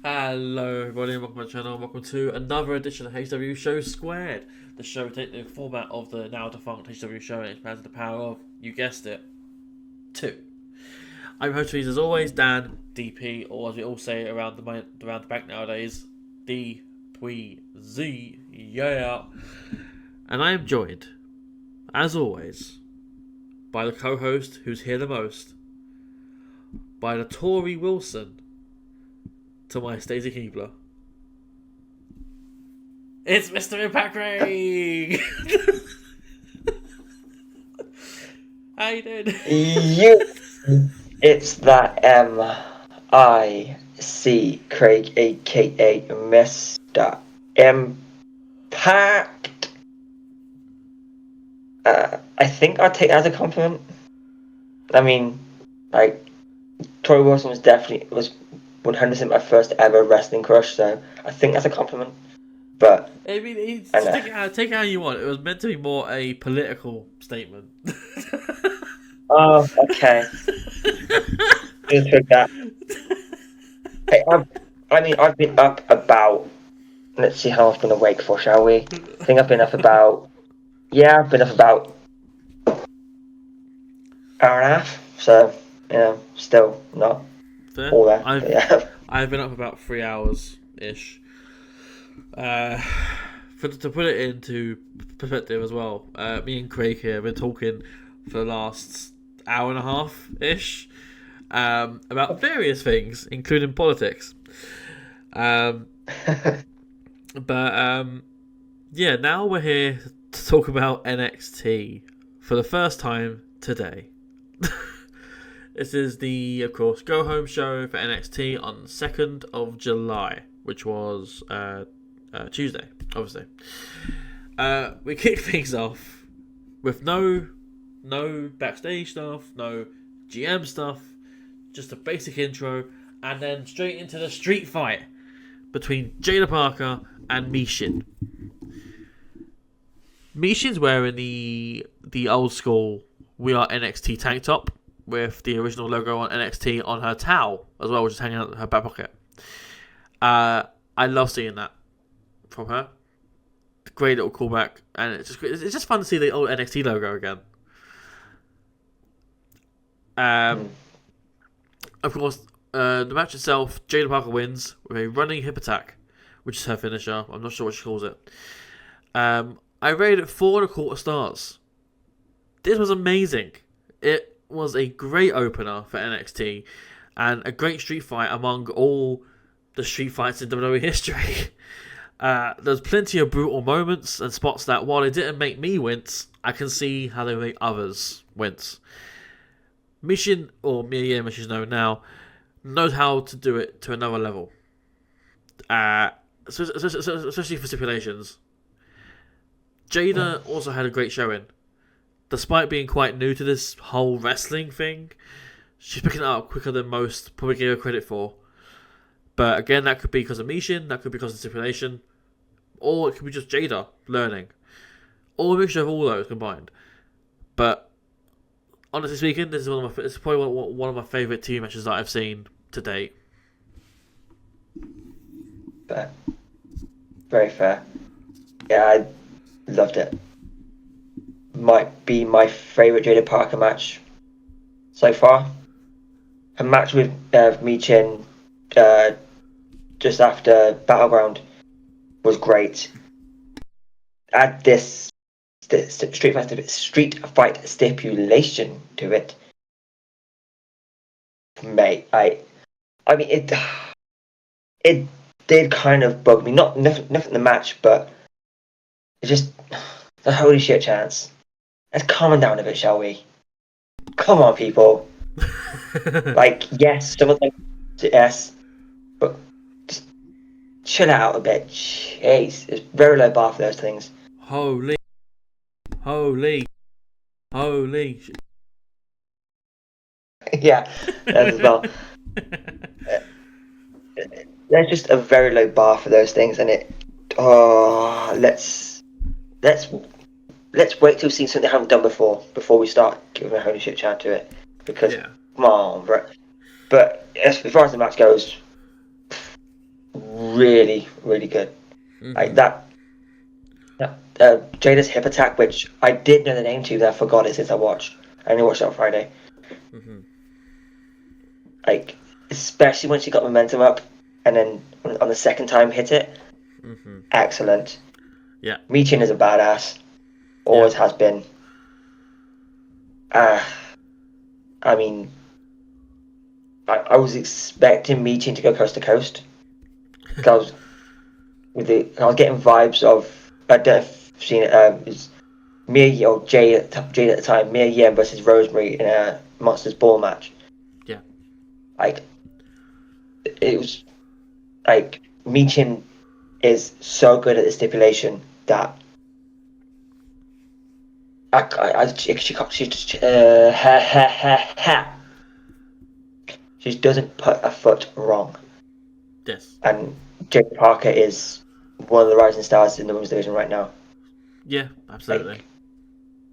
Hello everybody and welcome to my channel. Welcome to another edition of HCW Show Squared. The show takes the format of the now defunct HCW Show and expands the power of, you guessed it, two. I'm host of these as always, Dan, DP, or as we all say around the back nowadays, DPZ, yeah. And I am joined, as always, by the co-host who's here the most, by the Tory Wilson to my Stacey Keebler. It's Mr. Impact Craig! How you doing? It's that M.I.C. Craig, aka Mr. Impact. I think I'll take that as a compliment. I mean, like, Tori Wilson was 100% my first ever wrestling crush, so I think that's a compliment. But I mean, take it how you want. It was meant to be more a political statement. Oh, okay. Just took that. Hey, I've been up about. Let's see how I've been awake for, shall we? I think I've been up about. Yeah, I've been up about hour and a half. So, still not Fair. all that. I've been up about 3 hours ish. To put it into perspective as well, me and Craig here have been talking for the last hour and a half ish about various things, including politics. Yeah, now we're here to talk about NXT for the first time today. This is the, of course, go-home show for NXT on the 2nd of July, which was Tuesday, obviously. We kick things off with no backstage stuff, no GM stuff, just a basic intro, and then straight into the street fight between Jada Parker and Mishin. Mishin's wearing the old school We Are NXT tank top with the original logo on NXT on her towel as well, which is hanging out in her back pocket. I love seeing that from her. Great little callback, and it's just fun to see the old NXT logo again. Of course, the match itself, Jada Parker wins with a running hip attack, which is her finisher. I'm not sure what she calls it. I rated it 4.25 stars. This was amazing. It was a great opener for NXT and a great street fight among all the street fights in WWE history. There's plenty of brutal moments and spots that, while it didn't make me wince, I can see how they make others wince. Mishin, or Mia as she's known now, knows how to do it to another level. Especially for stipulations. Jada also had a great showing. Despite being quite new to this whole wrestling thing, she's picking it up quicker than most probably give her credit for. But again, that could be because of Mishin, that could be because of stipulation, or it could be just Jada learning, or a mixture of all those combined. But honestly speaking, this is it's probably one of my favourite TV matches that I've seen to date. Fair. Very fair. Yeah, I loved it. Might be my favourite Jada Parker match so far. Her match with Michin just after Battleground was great. Add this street fight stipulation to it, mate. I mean it did kind of bug me. Nothing in the match, but it just the holy shit chance. Let's calm down a bit, shall we? Come on, people. Like, yes, some of them, yes, but just chill out a bit. Jeez, it's very low bar for those things. Holy. Yeah, that as well. There's just a very low bar for those things, and let's wait till we see something they haven't done before we start giving a holy shit chant to it. Because come on, bro. But as far as the match goes, really, really good. Like that Jada's hip attack, which I did know the name to, but I forgot it since I watched. I only watched it on Friday. Like, especially when she got momentum up, and then on the second time hit it. Excellent. Yeah. Michin is a badass. Always has been. I mean, I was expecting Michin to go coast to coast. Because I was getting vibes of, I don't know if you've seen it, it's Mia or Jade at the time, Mia Yim versus Rosemary in a Monsters Ball match. Yeah. Like, it was like Michin is so good at the stipulation that she doesn't put a foot wrong. Yes. And Jade Parker is one of the rising stars in the women's division right now. Yeah, absolutely.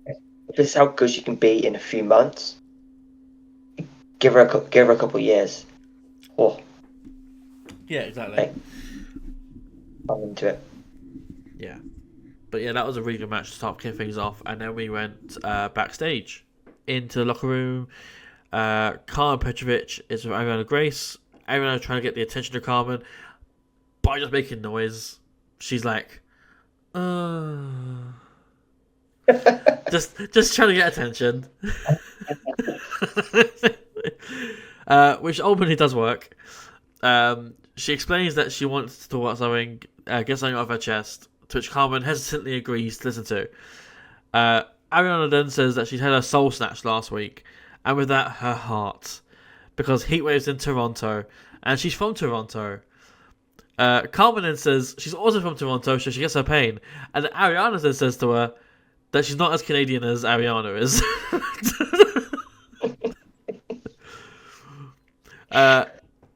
Like, if this is how good she can be in a few months, give her a couple of years. Oh, Yeah, exactly. like, I'm into it. Yeah. But yeah, that was a really good match to start kicking things off. And then we went backstage into the locker room. Carmen Petrovic is with Ariana Grace. Ariana trying to get the attention of Carmen by just making noise. She's like, just trying to get attention. Which ultimately does work. She explains that she wants to talk about something, get something off her chest, to which Carmen hesitantly agrees to listen to. Ariana then says that she'd had her soul snatched last week, and with that, her heart. Because Heatwave's in Toronto, and she's from Toronto. Carmen then says she's also from Toronto, so she gets her pain. And Ariana then says to her that she's not as Canadian as Ariana is.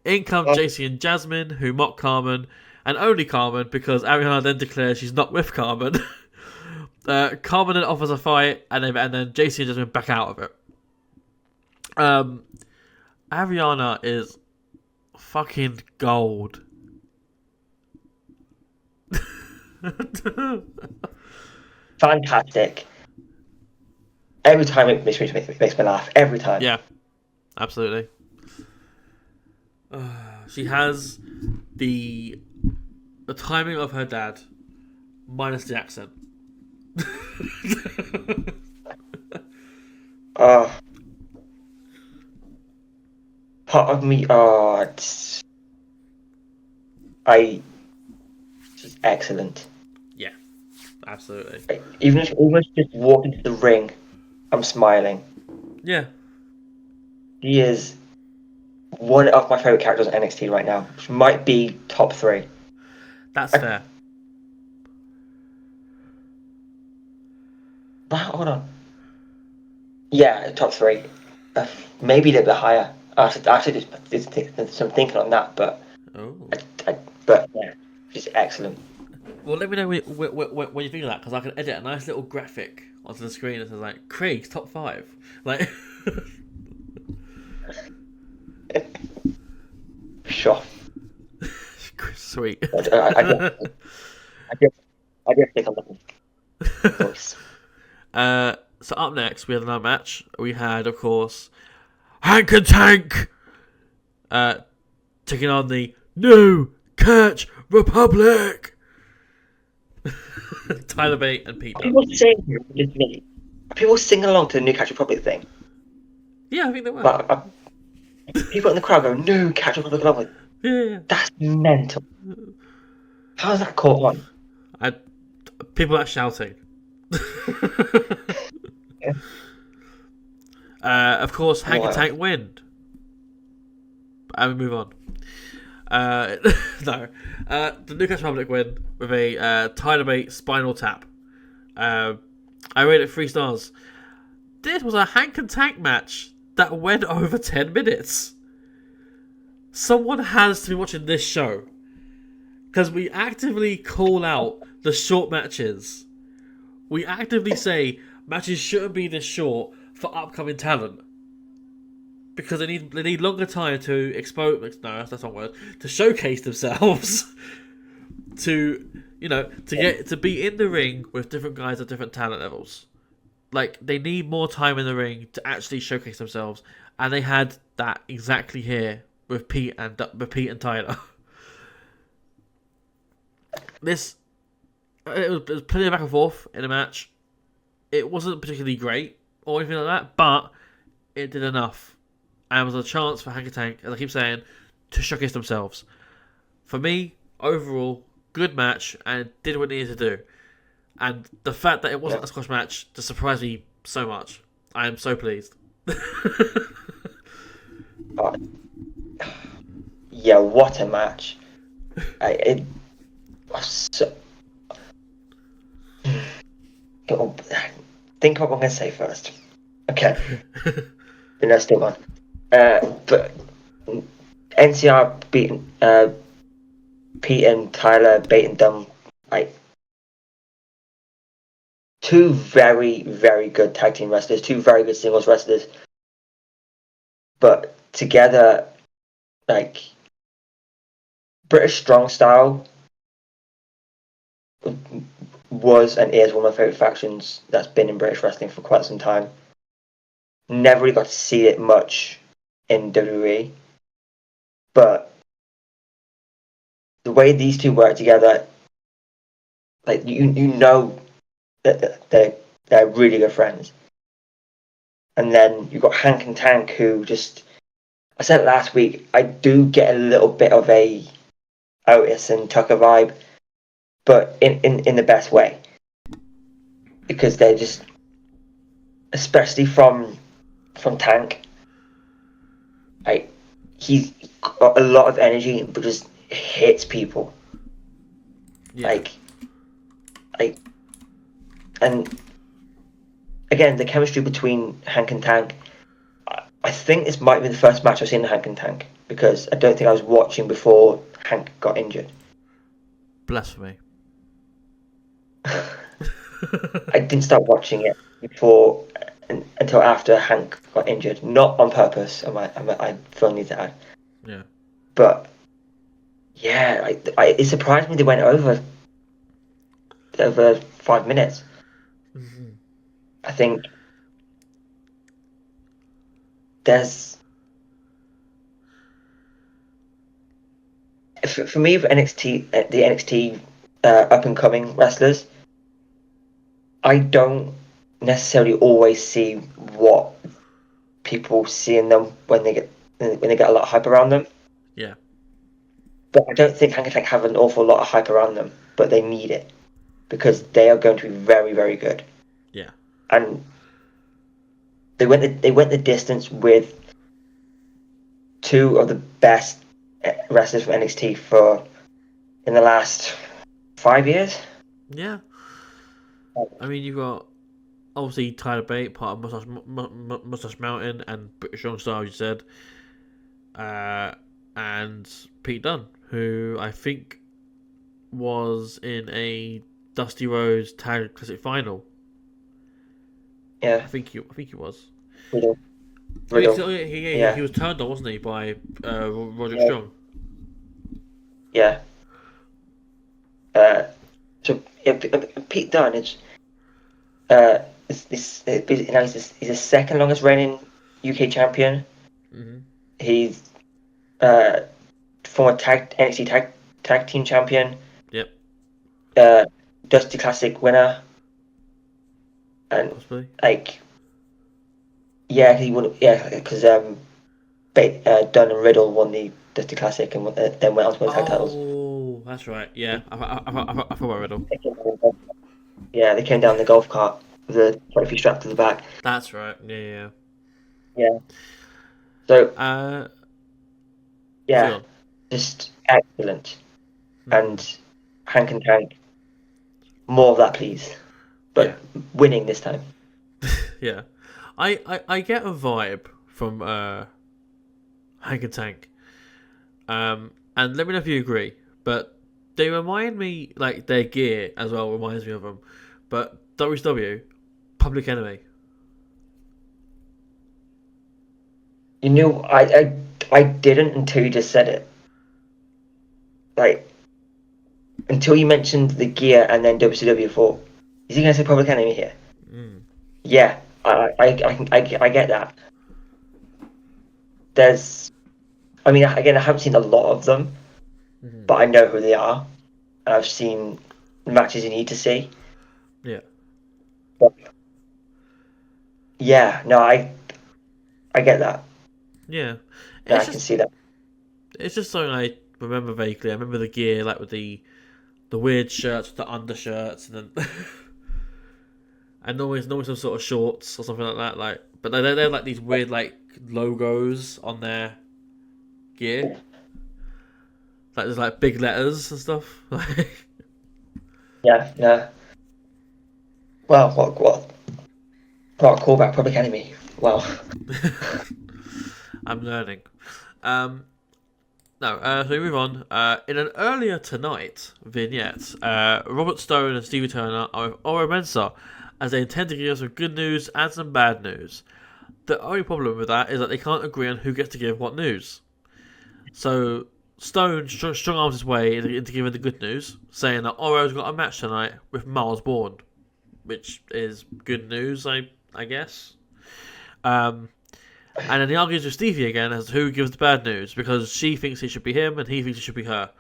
In come JC and Jasmine, who mock Carmen, and only Carmen, because Ariana then declares she's not with Carmen. Carmen then offers a fight, and then JC and Jasmine back out of it. Ariana is fucking gold. Fantastic. Every time it makes me laugh. Every time. Yeah, absolutely. She has the timing of her dad, minus the accent. Part of me, she's excellent. Yeah, absolutely. Like, even if just walk into the ring, I'm smiling. Yeah. She is one of my favourite characters on NXT right now. She might be top 3. That's fair. Hold on. Yeah, top 3. Maybe a little bit higher. I actually did some thinking on that, but but yeah, she's excellent. Well, let me know when you think of that, because I can edit a nice little graphic onto the screen that says like Craig's top 5. Like, sure. Sweet. I just think I'm voice. So up next, we had another match. We had, of course, Hank and Tank taking on the New Catch Republic. Tyler Bate and Pete Dunne. People sing along to the New Catch Republic thing. Yeah, I think they were. But people in the crowd go, New Catch Republic. And I'm like, Yeah. that's mental. How's that caught on? People are shouting. Yeah. Of course, Hank and Tank win. And we move on. No. The New Catch Republic win with a Tyler Bate spinal tap. I rated it 3 stars. This was a Hank and Tank match that went over 10 minutes. Someone has to be watching this show, because we actively call out the short matches. We actively say matches shouldn't be this short for upcoming talent. because they need longer time to expose. No, that's not a word. To showcase themselves, to to be in the ring with different guys at different talent levels. Like, they need more time in the ring to actually showcase themselves, and they had that exactly here with Pete and Tyler. It was plenty of back and forth in the match. It wasn't particularly great or anything like that, but it did enough, and was a chance for Hank Tank, as I keep saying, to showcase themselves. For me, overall, good match, and did what it needed to do. And the fact that it wasn't a squash match just surprised me so much. I am so pleased. Yeah, what a match! It was so. Think what I'm going to say first. Okay, but that's still on. But NCR beating Pete and Tyler beating them, like, two very, very good tag team wrestlers, two very good singles wrestlers, but together, like, British Strong Style was and is one of my favourite factions that's been in British wrestling for quite some time. Never really got to see it much in WWE, but the way these two work together, like, you know that they're really good friends. And then you've got Hank and Tank, who just, I said it last week, I do get a little bit of a Otis and Tucker vibe, but in the best way, because they're just, especially from Tank, like, he's got a lot of energy but just hits people. Yeah. Like, and again, the chemistry between Hank and Tank, I think this might be the first match I've seen Hank and Tank, because I don't think I was watching before Hank got injured. Blasphemy. I didn't start watching it before until after Hank got injured. Not on purpose, I feel need to add. Yeah. But yeah, it surprised me they went over 5 minutes. Mm-hmm. I think there's, for me, for the NXT up and coming wrestlers, I don't necessarily always see what people see in them when they get a lot of hype around them. Yeah. But I don't think Hank and Tank have an awful lot of hype around them, but they need it, because they are going to be very, very good. Yeah. And they went the distance with two of the best wrestlers from NXT in the last 5 years. Yeah. I mean, you've got obviously Tyler Bate, part of Mustache Mountain, and British Strong Style, you said, and Pete Dunne, who I think was in a Dusty Rhodes Tag Classic final. Yeah, I think he was. Riddle. He was turned on, wasn't he, by Roderick Strong? Yeah. So Pete Dunne is he's the second longest reigning UK champion. Mm-hmm. He's former NXT tag team champion. Yep. Dusty Classic winner. And Possibly. like, yeah, he won. Yeah, because Dunne and Riddle won the Dusty Classic and then went on to win tag titles. Oh, that's right. Yeah, I forgot about Riddle. Yeah, they came down the golf cart with a trophy strapped to the back. That's right. Yeah. So Sure. just excellent. And Hank and Tank, more of that, please. But winning this time. Yeah. I get a vibe from Hank and Tank. And let me know if you agree. But they remind me, like, their gear as well reminds me of them. But WCW, Public Enemy. You know, I didn't until you just said it. Like, until you mentioned the gear and then WCW, thought, is he going to say Public Enemy here? Mm. Yeah, I get that. There's, I mean, again, I haven't seen a lot of them, Mm-hmm. but I know who they are, and I've seen matches you need to see. Yeah. But yeah, no, I get that. Yeah. No, It's I can just see that. it's just something I remember vaguely. I remember the gear, like with the weird shirts with the undershirts, and then and normally some sort of shorts or something like that. Like, but they have like these weird like logos on their gear. Like there's like big letters and stuff. Yeah, no. Well, what a callback, Public Enemy. Well, I'm learning. Um, no, so we move on. In an earlier tonight vignette, Robert Stone and Stevie Turner are with Oro Mensah as they intend to give us some good news and some bad news. The only problem with that is that they can't agree on who gets to give what news. So Stone strong arms his way into giving the good news, saying that Oro's got a match tonight with Miles Bourne, which is good news, I guess. And then he argues with Stevie again as to who gives the bad news, because she thinks it should be him and he thinks it should be her.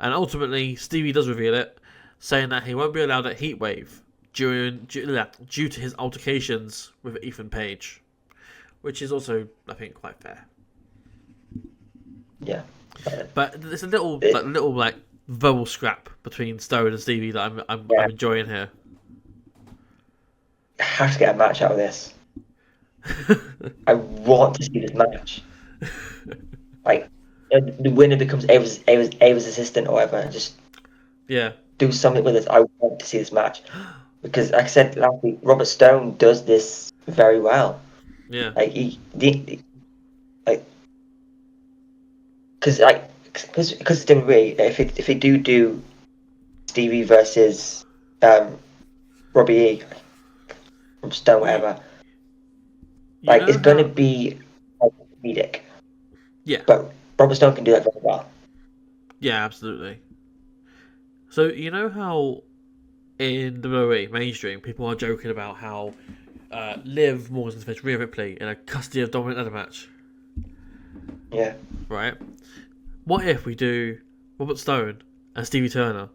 And ultimately, Stevie does reveal it, saying that he won't be allowed at Heatwave due to his altercations with Ethan Page, which is also, I think, quite fair. yeah. But there's a little verbal scrap between Stone and Stevie that I'm enjoying here. I have to get a match out of this. I want to see this match. Like, the winner becomes Ava's assistant or whatever, and just Yeah. do something with this. I want to see this match because, like I said last week, Robert Stone does this very well. Yeah. Like because it's WWE. If they do Stevie versus Robbie E, from Stone, whatever, You like know it's gonna how? be comedic. Yeah. But Robert Stone can do that very well. Yeah, absolutely. So you know how in the WWE mainstream people are joking about how Liv Morgan's faced Rhea Ripley in a custody of dominant ladder match, Yeah. right? What if we do Robert Stone and Stevie Turner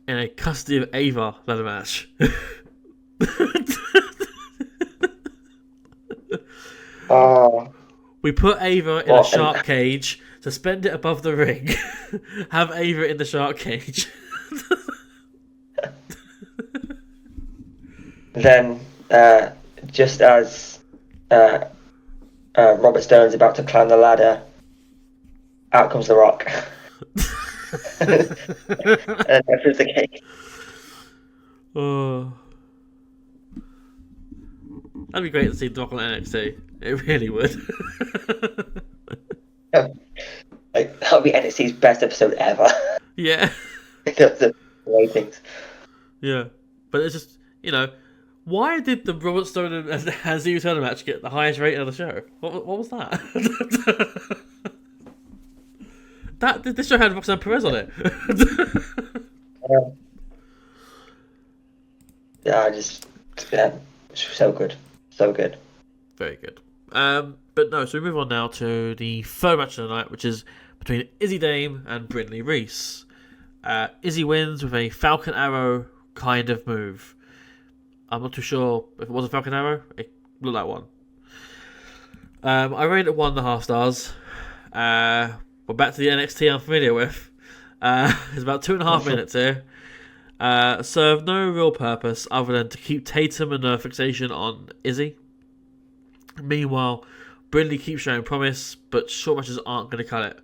in a custody of Ava ladder match? Oh, We put Ava in a well, shark cage, suspend it above the ring, have Ava in the shark cage. then just as uh, Robert Stone's about to climb the ladder, out comes The Rock. And opens the cage. Oh, that'd be great to see Doc on NXT. It really would. Like, that'll be NXT's best episode ever. Yeah, The ratings. yeah. But it's just, why did the Robert Stone and Stevie Turner match get the highest rating of the show? What was that? This show had Roxanne Perez on it. Yeah, so good, so good. Very good. But no, so we move on now to the third match of the night, which is between Izzy Dame and Brindley Reese. Izzy wins with a Falcon Arrow kind of move. I'm not too sure if it was a Falcon Arrow. It looked like one. I rated it 1.5 stars. We're back to the NXT I'm familiar with. It's about 2.5 minutes here. Serve no real purpose other than to keep Tatum and her fixation on Izzy. Meanwhile, Brindley keeps showing promise, but short matches aren't going to cut it.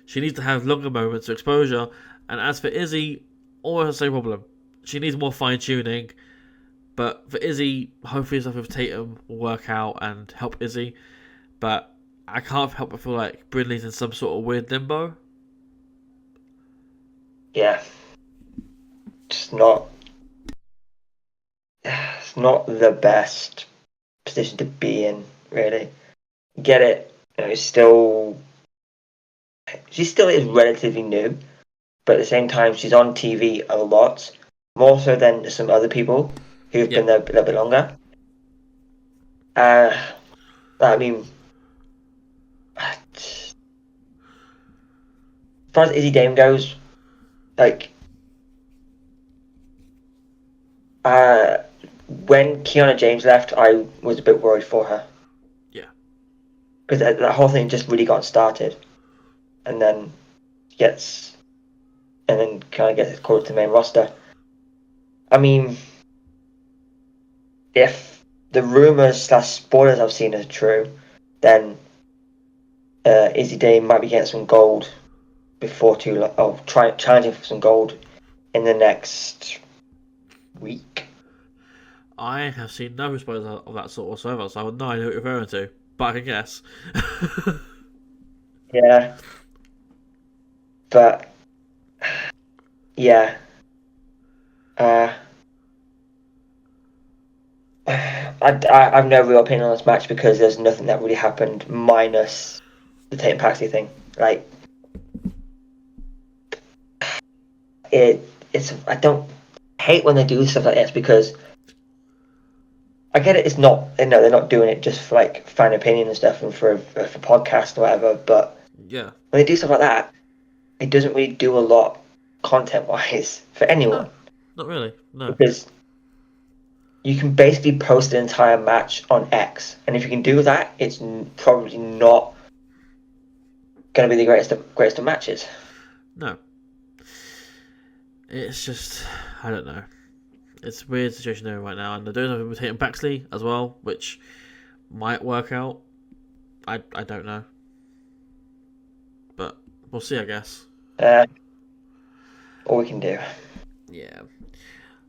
She needs to have longer moments of exposure, and as for Izzy, almost the same problem. She needs more fine tuning, but for Izzy, hopefully stuff with Tatum will work out and help Izzy. But I can't help but feel like Brindley's in some sort of weird limbo. Yeah, it's not the best position to be in, really. get it. It's still she still is relatively new, but at the same time, she's on TV a lot, more so than some other people who've been there a little bit longer. I mean, as far as Izzy Dame goes, like, when Kiana James left, I was a bit worried for her. Yeah. Because that whole thing just really got started, and then kind of gets called to the main roster. I mean, if the rumors / spoilers I've seen are true, then Izzy Dame might be getting some gold before too long. Oh, challenging for some gold in the next week. I have seen no spoilers of that sort whatsoever, so I have no idea what you're referring to, but I can guess. Yeah. But, yeah. I have no real opinion on this match because there's nothing that really happened minus the Tate and Paxley thing. Like, I don't hate when they do stuff like this because I get it. It's not, they're not doing it just for like fan opinion and stuff and for podcast or whatever. But Yeah. when they do stuff like that, it doesn't really do a lot content wise for anyone. No, not really. No. Because you can basically post an entire match on X, and if you can do that, it's probably not going to be the greatest of matches. No. It's just, I don't know. It's a weird situation there right now, and they're doing something with Tate and Paxley as well, which might work out. I don't know. But we'll see, I guess. All we can do. Yeah.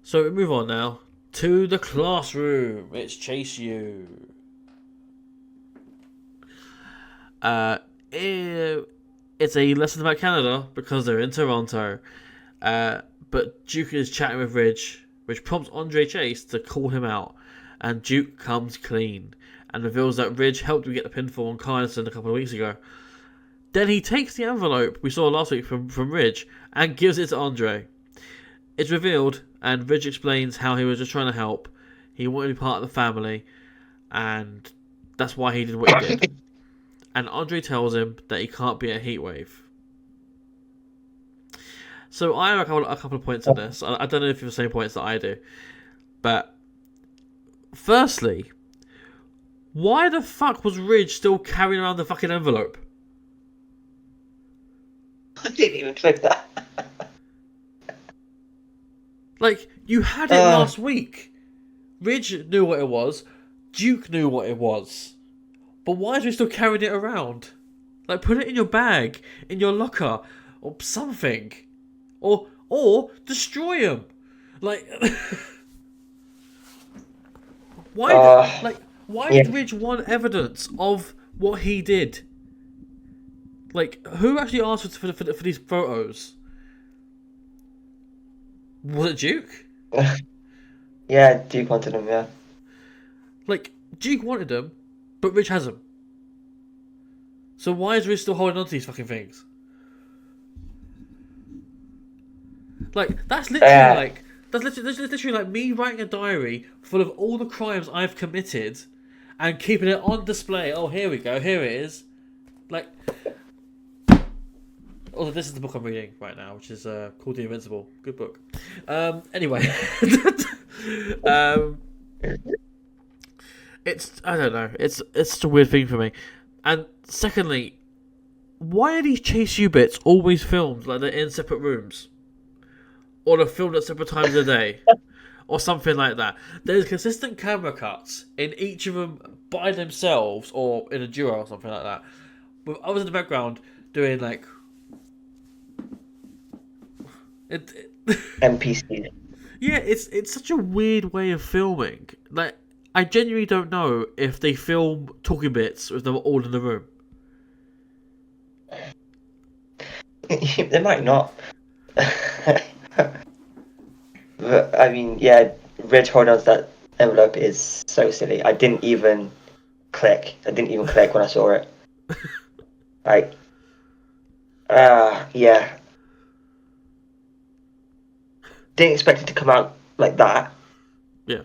So we move on now to the classroom. It's Chase U. It's a lesson about Canada because they're in Toronto. But Duke is chatting with Ridge, which prompts Andre Chase to call him out. And Duke comes clean and reveals that Ridge helped him get the pinfall on Carlson a couple of weeks ago. Then he takes the envelope we saw last week from Ridge and gives it to Andre. It's revealed, and Ridge explains how he was just trying to help. He wanted to be part of the family, and that's why he did what he did. And Andre tells him that he can't be a Heatwave. So I have a couple of points on this. I don't know if you have the same points that I do. But, firstly, why the fuck was Ridge still carrying around the fucking envelope? I didn't even click that. Like, you had it last week. Ridge knew what it was. Duke knew what it was. But why is he still carrying it around? Like, put it in your bag, in your locker, or something. Or destroy him. Like, why did Ridge want evidence of what he did? Like, who actually asked for these photos? Was it Duke? Yeah, Duke wanted them, yeah. Like, Duke wanted them, but Ridge has them. So why is Ridge still holding on to these fucking things? Like, that's literally like me writing a diary full of all the crimes I've committed and keeping it on display. Oh, here we go, here it is. Like, although this is the book I'm reading right now, which is called The Invincible. Good book. Anyway, it's, I don't know. It's just a weird thing for me. And secondly, why are these Chase U bits always filmed like they're in separate rooms? Or they're filmed at separate times of the day? Or something like that. There's consistent camera cuts in each of them by themselves or in a duo or something like that. With others in the background doing like... NPC. Yeah, it's such a weird way of filming. Like, I genuinely don't know if they film talking bits with them all in the room. They might not. But, I mean, yeah, Ridge holding on to that envelope is so silly. I didn't even click. It didn't even click when I saw it. Like, yeah. Didn't expect it to come out like that. Yeah.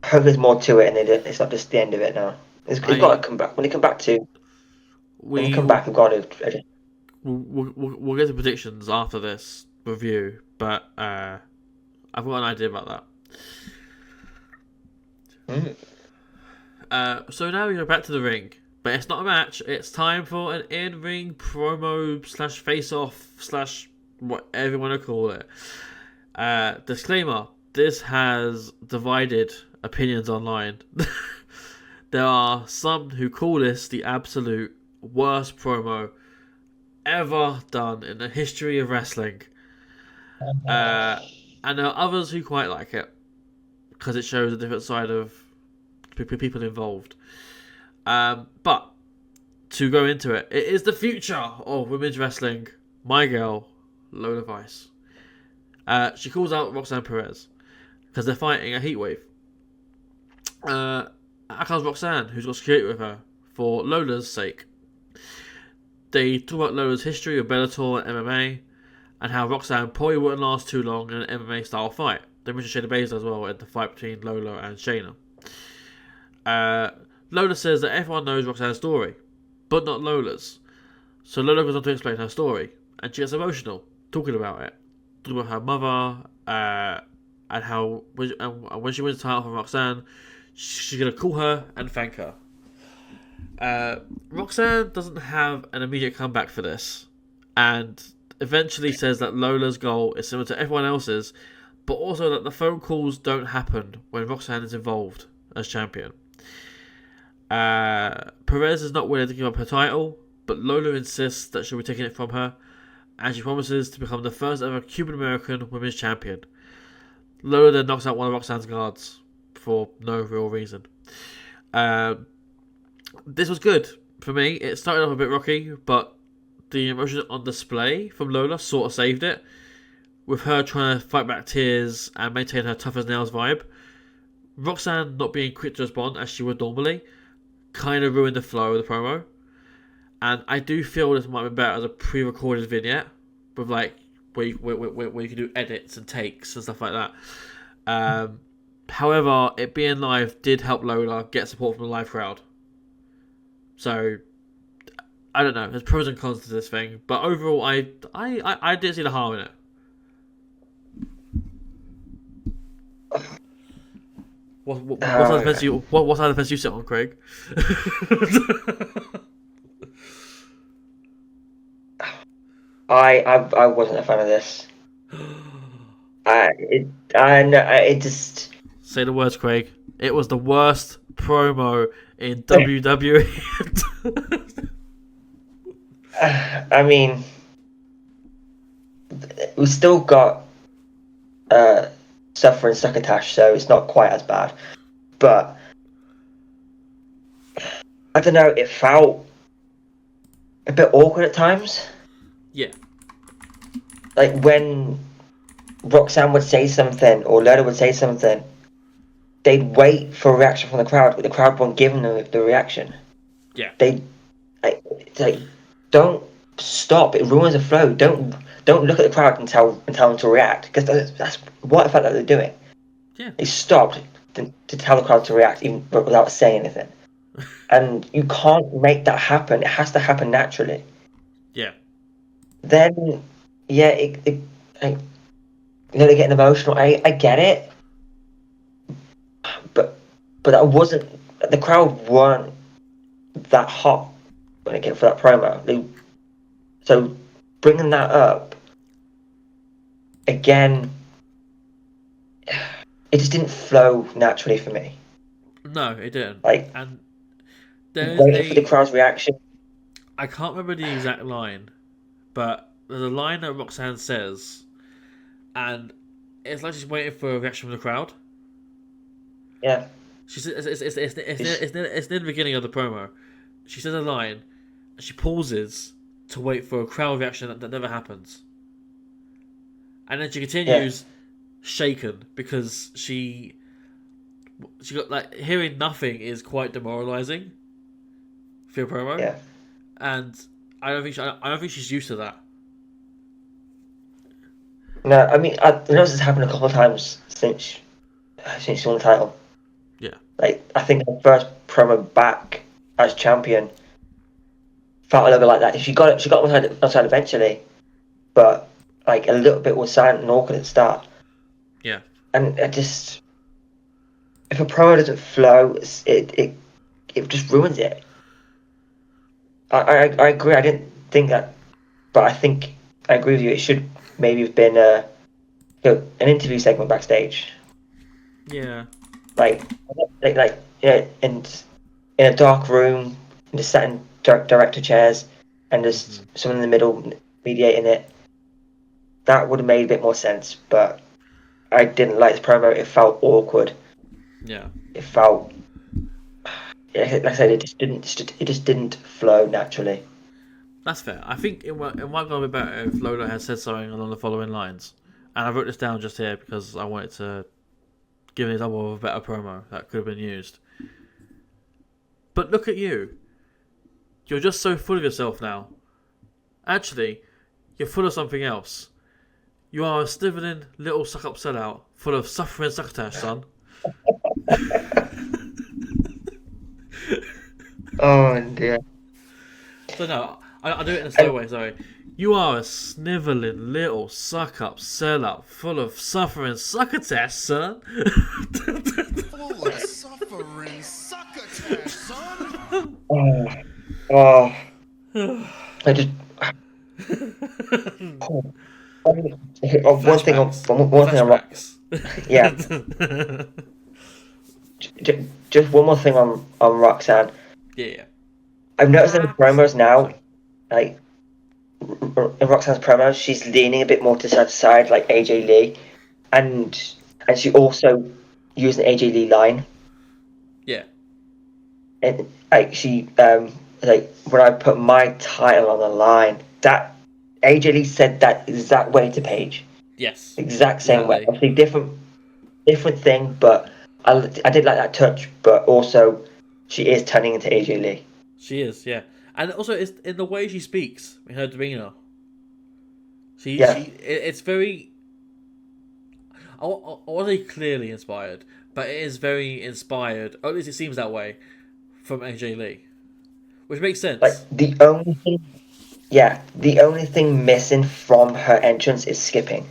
Hope there's more to it, and it's not just the end of it now. It's got to come back. When they come back, we've got to. We'll get to predictions after this review, but I've got an idea about that. So now we go back to the ring, but it's not a match. It's time for an in-ring promo / face-off / whatever you want to call it. Disclaimer: this has divided opinions online. There are some who call this the absolute worst promo ever done in the history of wrestling. And there are others who quite like it because it shows a different side of people involved. But to go into it, it is the future of women's wrestling. My girl, Lola Vice. She calls out Roxanne Perez because they're fighting a Heatwave. Out comes Roxanne, who's got security with her for Lola's sake. They talk about Lola's history of Bellator and MMA, and how Roxanne probably wouldn't last too long in an MMA style fight. They mentioned Shayna Baszler as well in the fight between Lola and Shayna. Lola says that everyone knows Roxanne's story, but not Lola's. So Lola goes on to explain her story, and she gets emotional talking about it. Talking about her mother, and how when she wins the title from Roxanne, she's going to call her and thank her. Roxanne doesn't have an immediate comeback for this, and eventually says that Lola's goal is similar to everyone else's, but also that the phone calls don't happen when Roxanne is involved as champion. Perez is not willing to give up her title, but Lola insists that she'll be taking it from her, and she promises to become the first ever Cuban American women's champion. Lola then knocks out one of Roxanne's guards for no real reason. This was good for me. It started off a bit rocky, but the emotion on display from Lola sort of saved it, with her trying to fight back tears and maintain her tough as nails vibe. Roxanne not being quick to respond as she would normally kind of ruined the flow of the promo, and I do feel this might be better as a pre-recorded vignette with like where you can do edits and takes and stuff like that. However, it being live did help Lola get support from the live crowd. So I don't know. There's pros and cons to this thing, but overall, I didn't see the harm in it. What side of the fence what side of the fence you sit on, Craig? I wasn't a fan of this. It just say the words, Craig. It was the worst promo in WWE. I mean, we still got suffering succotash, so it's not quite as bad. But I don't know. It felt a bit awkward at times. Yeah. Like when Roxanne would say something or Lola would say something, they'd wait for a reaction from the crowd, but the crowd won't give them the reaction. Yeah. It's don't stop. It ruins the flow. Don't look at the crowd and tell them to react, because that's what I felt like they're doing. Yeah. They stopped to tell the crowd to react even without saying anything, and you can't make that happen. It has to happen naturally. Yeah. Then, yeah, they're getting emotional. I get it, but that wasn't, the crowd weren't that hot when it came for that promo. So bringing that up again, it just didn't flow naturally for me. No, it didn't. And waiting for the crowd's reaction. I can't remember the exact line, but there's a line that Roxanne says, and it's like she's waiting for a reaction from the crowd. Yeah. She says it's near the beginning of the promo. She says a line, and she pauses to wait for a crowd reaction that never happens. And then she continues, shaken, because she she got like hearing nothing is quite demoralizing for your promo, Yeah. and I don't think she's used to that. No, I mean, I noticed this happened a couple of times since she won the title. Yeah, Like, I think her first promo back as champion felt a little bit like that. She got on side eventually, but like a little bit was silent and awkward at the start. yeah, And if a promo doesn't flow, it just ruins it. I agree. I didn't think that, but I agree with you. It should maybe have been an interview segment backstage, yeah. like in a dark room, and just sat in director chairs, and just someone in the middle mediating it. That would have made a bit more sense, but I didn't like the promo. It felt awkward. Yeah. It felt, like I said, it just didn't flow naturally. That's fair. I think it might go a bit better if Lola had said something along the following lines. And I wrote this down just here because I wanted to give an example of a better promo that could have been used. But look at you. You're just so full of yourself now. Actually, you're full of something else. You are a snivelling little suck-up sellout full of suffering succotash, son. Oh dear. So no, I'll do it in a slow way, sorry. You are a snivelling little suck-up sellout full of suffering succotash, son. Full of suffering succotash, son. Oh. I just. One thing on yeah. Just one more thing on Roxanne. Yeah. I've noticed in the promos now, like in Roxanne's promos, she's leaning a bit more to side, like AJ Lee, and she also used an AJ Lee line. Yeah. And like she like when I put my title on the line, that AJ Lee said that exact way to Paige. Yes. Exact same way. Exactly. Obviously different thing, but I did like that touch. But also, she is turning into AJ Lee. She is, yeah. And also, it's in the way she speaks, in her demeanour. It's very. I want to say clearly inspired, but it is very inspired, or at least it seems that way, from AJ Lee. Which makes sense. Like, the only thing missing from her entrance is skipping.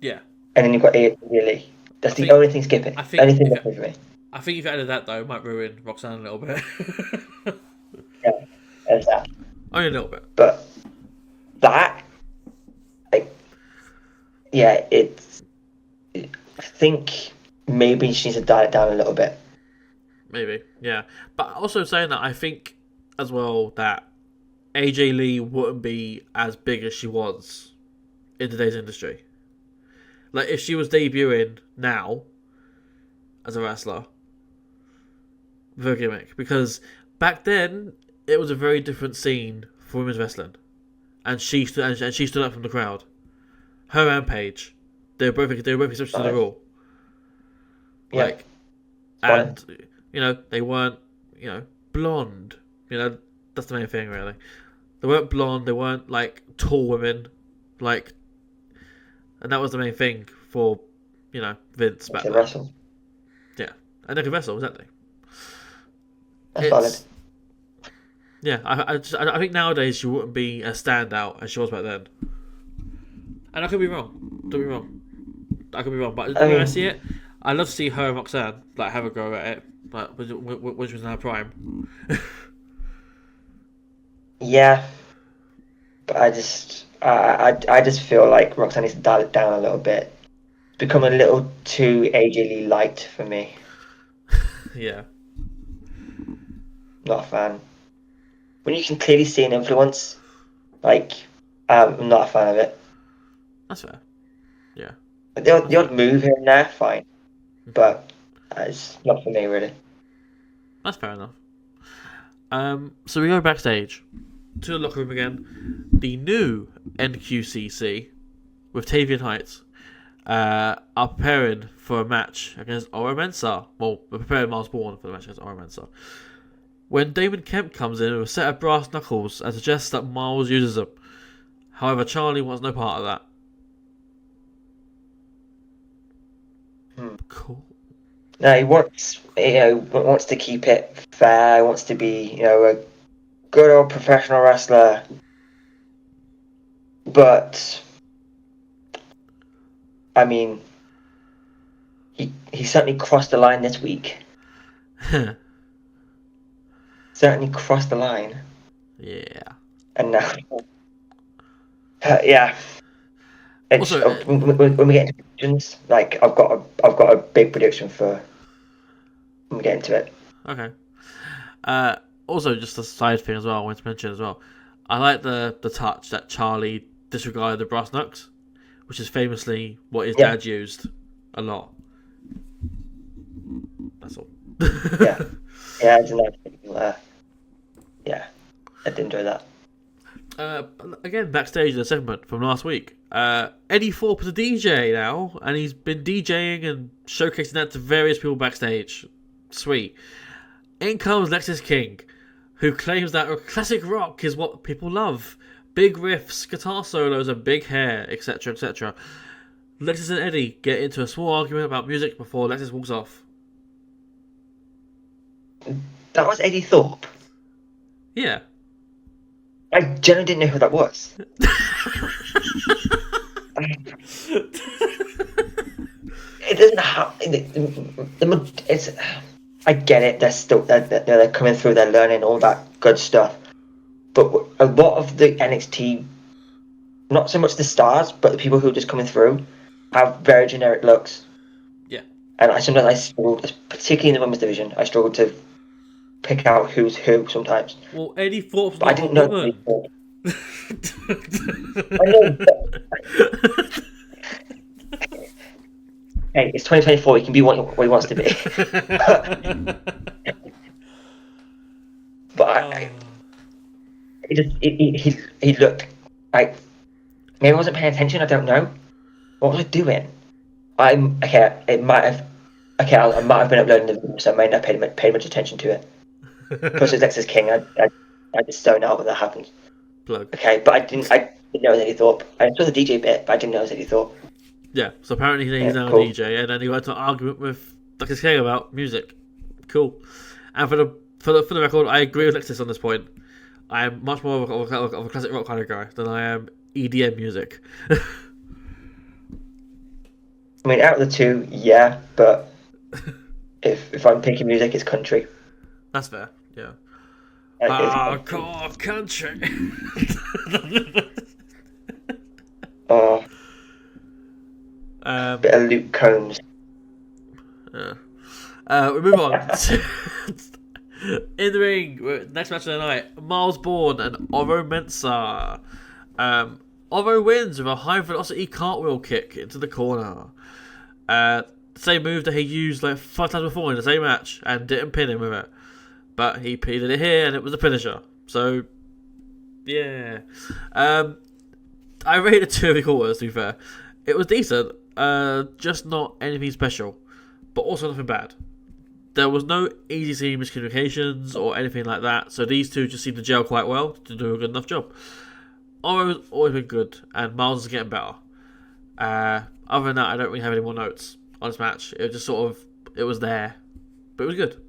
Yeah. And then you've got AJ Lee. That's the only thing skipping. I think Only thing missing for me. I think if you added that, though, it might ruin Roxanne a little bit. Yeah, exactly. Only a little bit. But that, like, yeah, I think maybe she needs to dial it down a little bit. Maybe, yeah. But also saying that, I think as well that AJ Lee wouldn't be as big as she was in today's industry. Like, if she was debuting now as a wrestler with her gimmick, because back then it was a very different scene for women's wrestling, and she stood up from the crowd. Her and Paige, they were both exceptions to the rule. Yeah. Like, and they weren't blonde. That's the main thing really. They weren't blonde. They weren't like tall women, like, and that was the main thing for Vince back then. Wrestle. Yeah, and they could wrestle, exactly. That's valid. Yeah, I think nowadays she wouldn't be a standout as she was back then. And I could be wrong. Don't be wrong. I could be wrong, but when I see it, I'd love to see her and Roxanne like have a go at it, like which was in her prime. Yeah, but I just feel like Roxanne needs to dial it down a little bit. It's become a little too AJ Lee light for me. Yeah. Not a fan. When you can clearly see an influence, like, I'm not a fan of it. That's fair. Yeah. The odd move here and there, fine. But it's not for me, really. That's fair enough. So we go backstage to the locker room again. The new NQCC with Tavian Heights. are preparing for a match against Oro Mensah. Well, we're preparing Miles Bourne for the match against Oro Mensah. When Damon Kemp comes in with a set of brass knuckles and suggests that Miles uses them. However, Charlie wants no part of that. Cool. No, he wants to keep it fair. He wants to be, a good old professional wrestler. But I mean, he certainly crossed the line this week. Certainly crossed the line. Yeah. And now, yeah. It's, Also, when we get into predictions, like I've got a big prediction for when we get into it. Okay. Also, just a side thing as well, I wanted to mention as well. I like the touch that Charlie disregarded the brass knucks, which is famously what his dad used a lot. That's all. Yeah. Yeah, it's a nice thing. Yeah, I did enjoy that. Again, backstage in the segment from last week, Eddie Thorpe is a DJ now, and he's been DJing and showcasing that to various people backstage. Sweet. In comes Lexis King, who claims that classic rock is what people love. Big riffs, guitar solos, and big hair, etc., etc. Lexis and Eddie get into a small argument about music before Lexis walks off. That was Eddie Thorpe. Yeah. I genuinely didn't know who that was. It doesn't have. It's. I get it. They're coming through. They're learning all that good stuff. But a lot of the NXT, not so much the stars, but the people who are just coming through, have very generic looks. Yeah. And I struggled, particularly in the women's division, I struggled to pick out who's who sometimes. Well, Eddie Thorpe's But not I didn't a know. woman. I know. Hey, it's 2024. He can be what he wants to be. But he looked like maybe I wasn't paying attention. I don't know. What was I doing? It might have. Okay, I might have been uploading the video, so I may not have paid much attention to it. Plus, it's Lexus King. I just zone out when that happens. Plug. Okay, but I didn't know it was Eddie Thorpe. I saw the DJ bit, but I didn't know it was Eddie Thorpe. Yeah, so apparently he's now cool. a DJ, and then he went to an argument with Lexis King about music. Cool. And for the record, I agree with Lexis on this point. I am much more of a classic rock kind of guy than I am EDM music. I mean, out of the two, yeah, but if I'm picking music, it's country. That's fair. Yeah. Hardcore country. Bit of Luke Combs. Yeah. We move on. In the ring, next match of the night, Miles Bourne and Oro Mensah. Oro wins with a high velocity cartwheel kick into the corner. Same move that he used like 5 times before in the same match and didn't pin him with it. But he did it here and it was a finisher. So, yeah. I rated 2 3/4, to be fair. It was decent, just not anything special, but also nothing bad. There was no easy miscommunications or anything like that, so these two just seemed to gel quite well to do a good enough job. Oro's always been good, and Miles is getting better. Other than that, I don't really have any more notes on this match. It was just sort of, it was there, but it was good.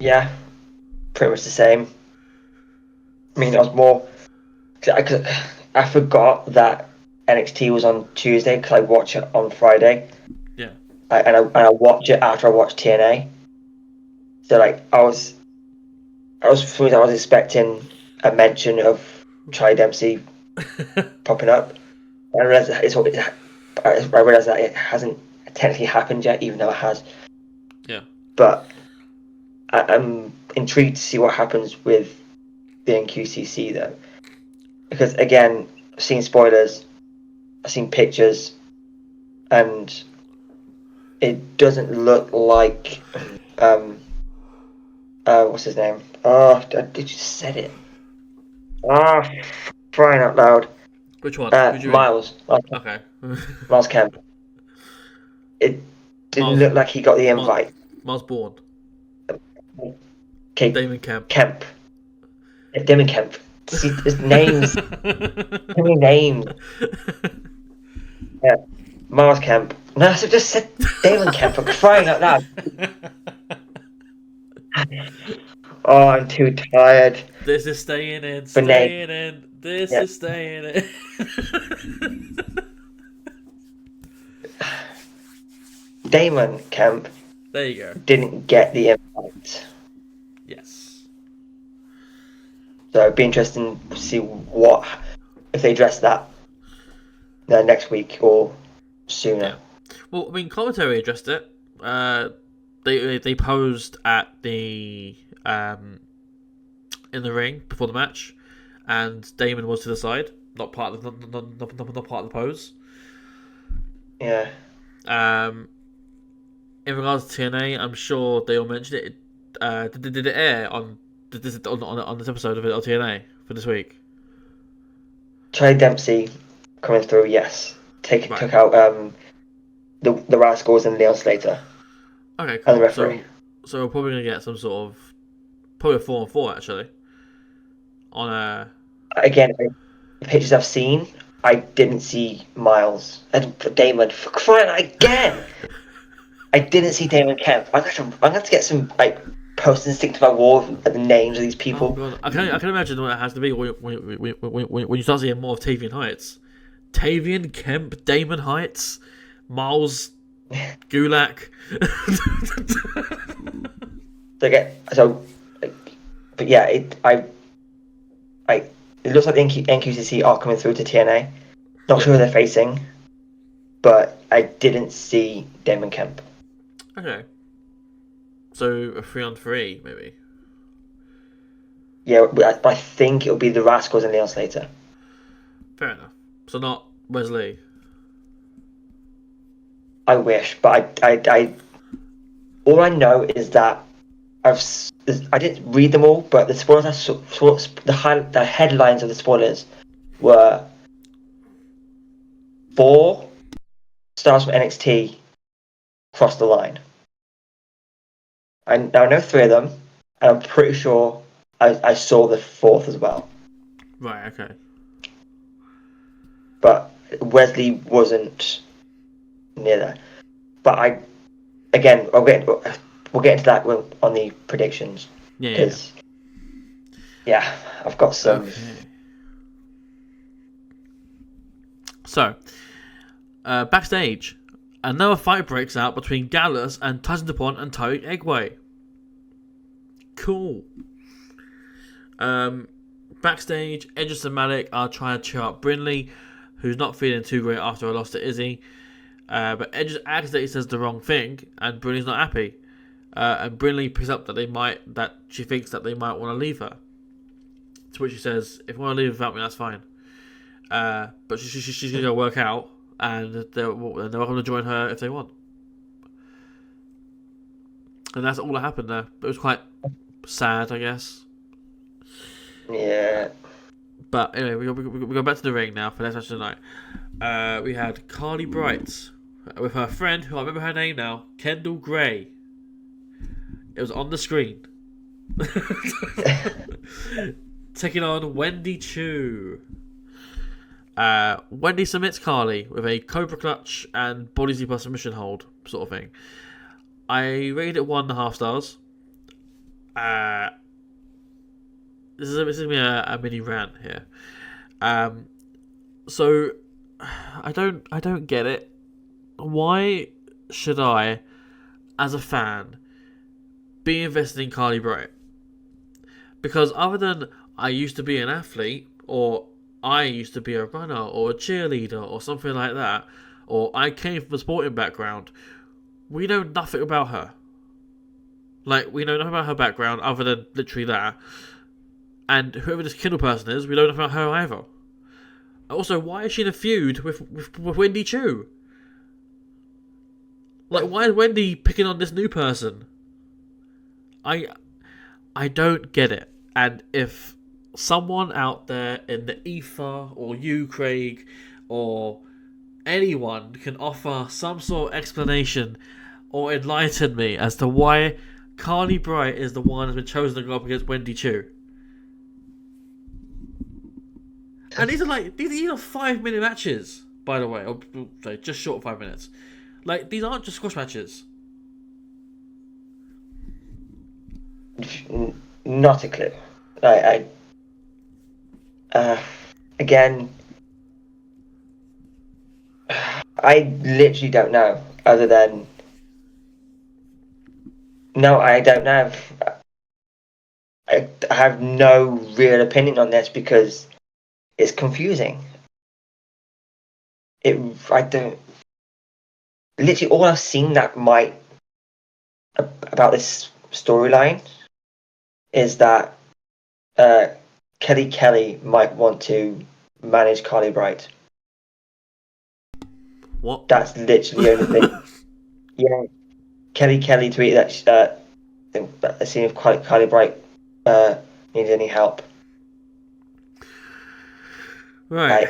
Yeah, pretty much the same. I mean, I was more... Cause I forgot that NXT was on Tuesday because I watch it on Friday. Yeah. And I watch it after I watch TNA. So like I was expecting a mention of Charlie Dempsey popping up. I realized that it hasn't technically happened yet, even though it has. Yeah. But I'm intrigued to see what happens with the NQCC though, because again, I've seen spoilers, I've seen pictures, and it doesn't look like what's his name? Oh, did you just said it? Ah, crying out loud. Which one? Who do you mean? Miles. Okay. Miles Kemp. It didn't Miles- look like he got the invite. Miles Bourne. Okay, Damon Kemp. Kemp. Damon Kemp. See, his names. How many names? Yeah. Miles Kemp. No, I just said Damon Kemp for crying out loud. Oh, I'm too tired. This is staying in, For Nate. staying in. This Yeah. is staying in. Damon Kemp There you go. didn't get the invite. Yes. So it'd be interesting to see if they address that next week or sooner. Well, I mean, commentary addressed it. They posed at the in the ring before the match, and Damon was to the side, not part of the not part of the pose. Yeah. In regards to TNA, I'm sure they all mentioned it. Did it air on this episode of TNA for this week? Charlie Dempsey coming through, yes. Right. Took out the Rascals and Leon Slater. Okay, And the cool. referee. So we're probably gonna get some sort of probably a 4-on-4 actually. On a Again, the pictures I've seen, I didn't see Miles and Damon. For crying out again! I didn't see Damon Kemp. I'm gonna have to get some post instinct to my wall at the names of these people. Oh god, I can imagine what it has to be when you start seeing more of Tavian Heights. Tavian Kemp, Damon Heights, Miles Gulak. But yeah, it looks like the NQCC are coming through to TNA. Not sure who they're facing, but I didn't see Damon Kemp. Okay. So a 3-on-3 maybe. Yeah, I think it'll be the Rascals and Leon Slater. Fair enough. So not Wesley. I wish, but I all I know is that I didn't read them all, but the spoilers the headlines of the spoilers were 4 stars from NXT crossed the line. I know 3 of them, and I'm pretty sure I saw the 4th as well. Right. Okay. But Wesley wasn't near there. But we'll get into that on the predictions. Yeah. Yeah, I've got some. Okay. So, backstage, another fight breaks out between Gallus and Tyson DuPont and Tyreek Eggway. Cool. Backstage, Edge and Malik are trying to cheer up Brindley, who's not feeling too great after a loss to Izzy. But Edge accidentally says the wrong thing, and Brindley's not happy. And Brindley picks up that she thinks that they might want to leave her. To which she says, "If you want to leave without me, that's fine." But she's gonna go work out, and they're welcome to join her if they want. And that's all that happened there. It was quite sad, I guess. Yeah. But anyway, we go back to the ring now for next match tonight. We had Carly Bright with her friend, who I remember her name now, Kendall Gray. It was on the screen. Taking on Wendy Chu. Wendy submits Carly with a Cobra Clutch and Body Super submission hold sort of thing. I rated it 1.5 stars. This is gonna be a mini rant here. So I don't get it. Why should I, as a fan, be invested in Carly Bright? Because other than I used to be an athlete, or I used to be a runner, or a cheerleader, or something like that, or I came from a sporting background, we know nothing about her. Like, we know nothing about her background other than literally that. And whoever this Kindle person is, we don't know about her either. Also, why is she in a feud with Wendy Chu? Like, why is Wendy picking on this new person? I don't get it. And if someone out there in the ether, or you, Craig, or anyone can offer some sort of explanation or enlighten me as to why Carly Bright is the one who's been chosen to go up against Wendy Chu. And these are 5-minute matches, by the way, or sorry, just short of 5 minutes. Like, these aren't just squash matches. Not a clue. Again, I literally don't know. Other than, no, I don't know. I have no real opinion on this because it's confusing. I don't. Literally, all I've seen that might about this storyline is that Kelly might want to manage Carly Bright. What? That's literally the only thing. Yeah, Kelly tweeted that a scene of Carly Bright needs any help. Right.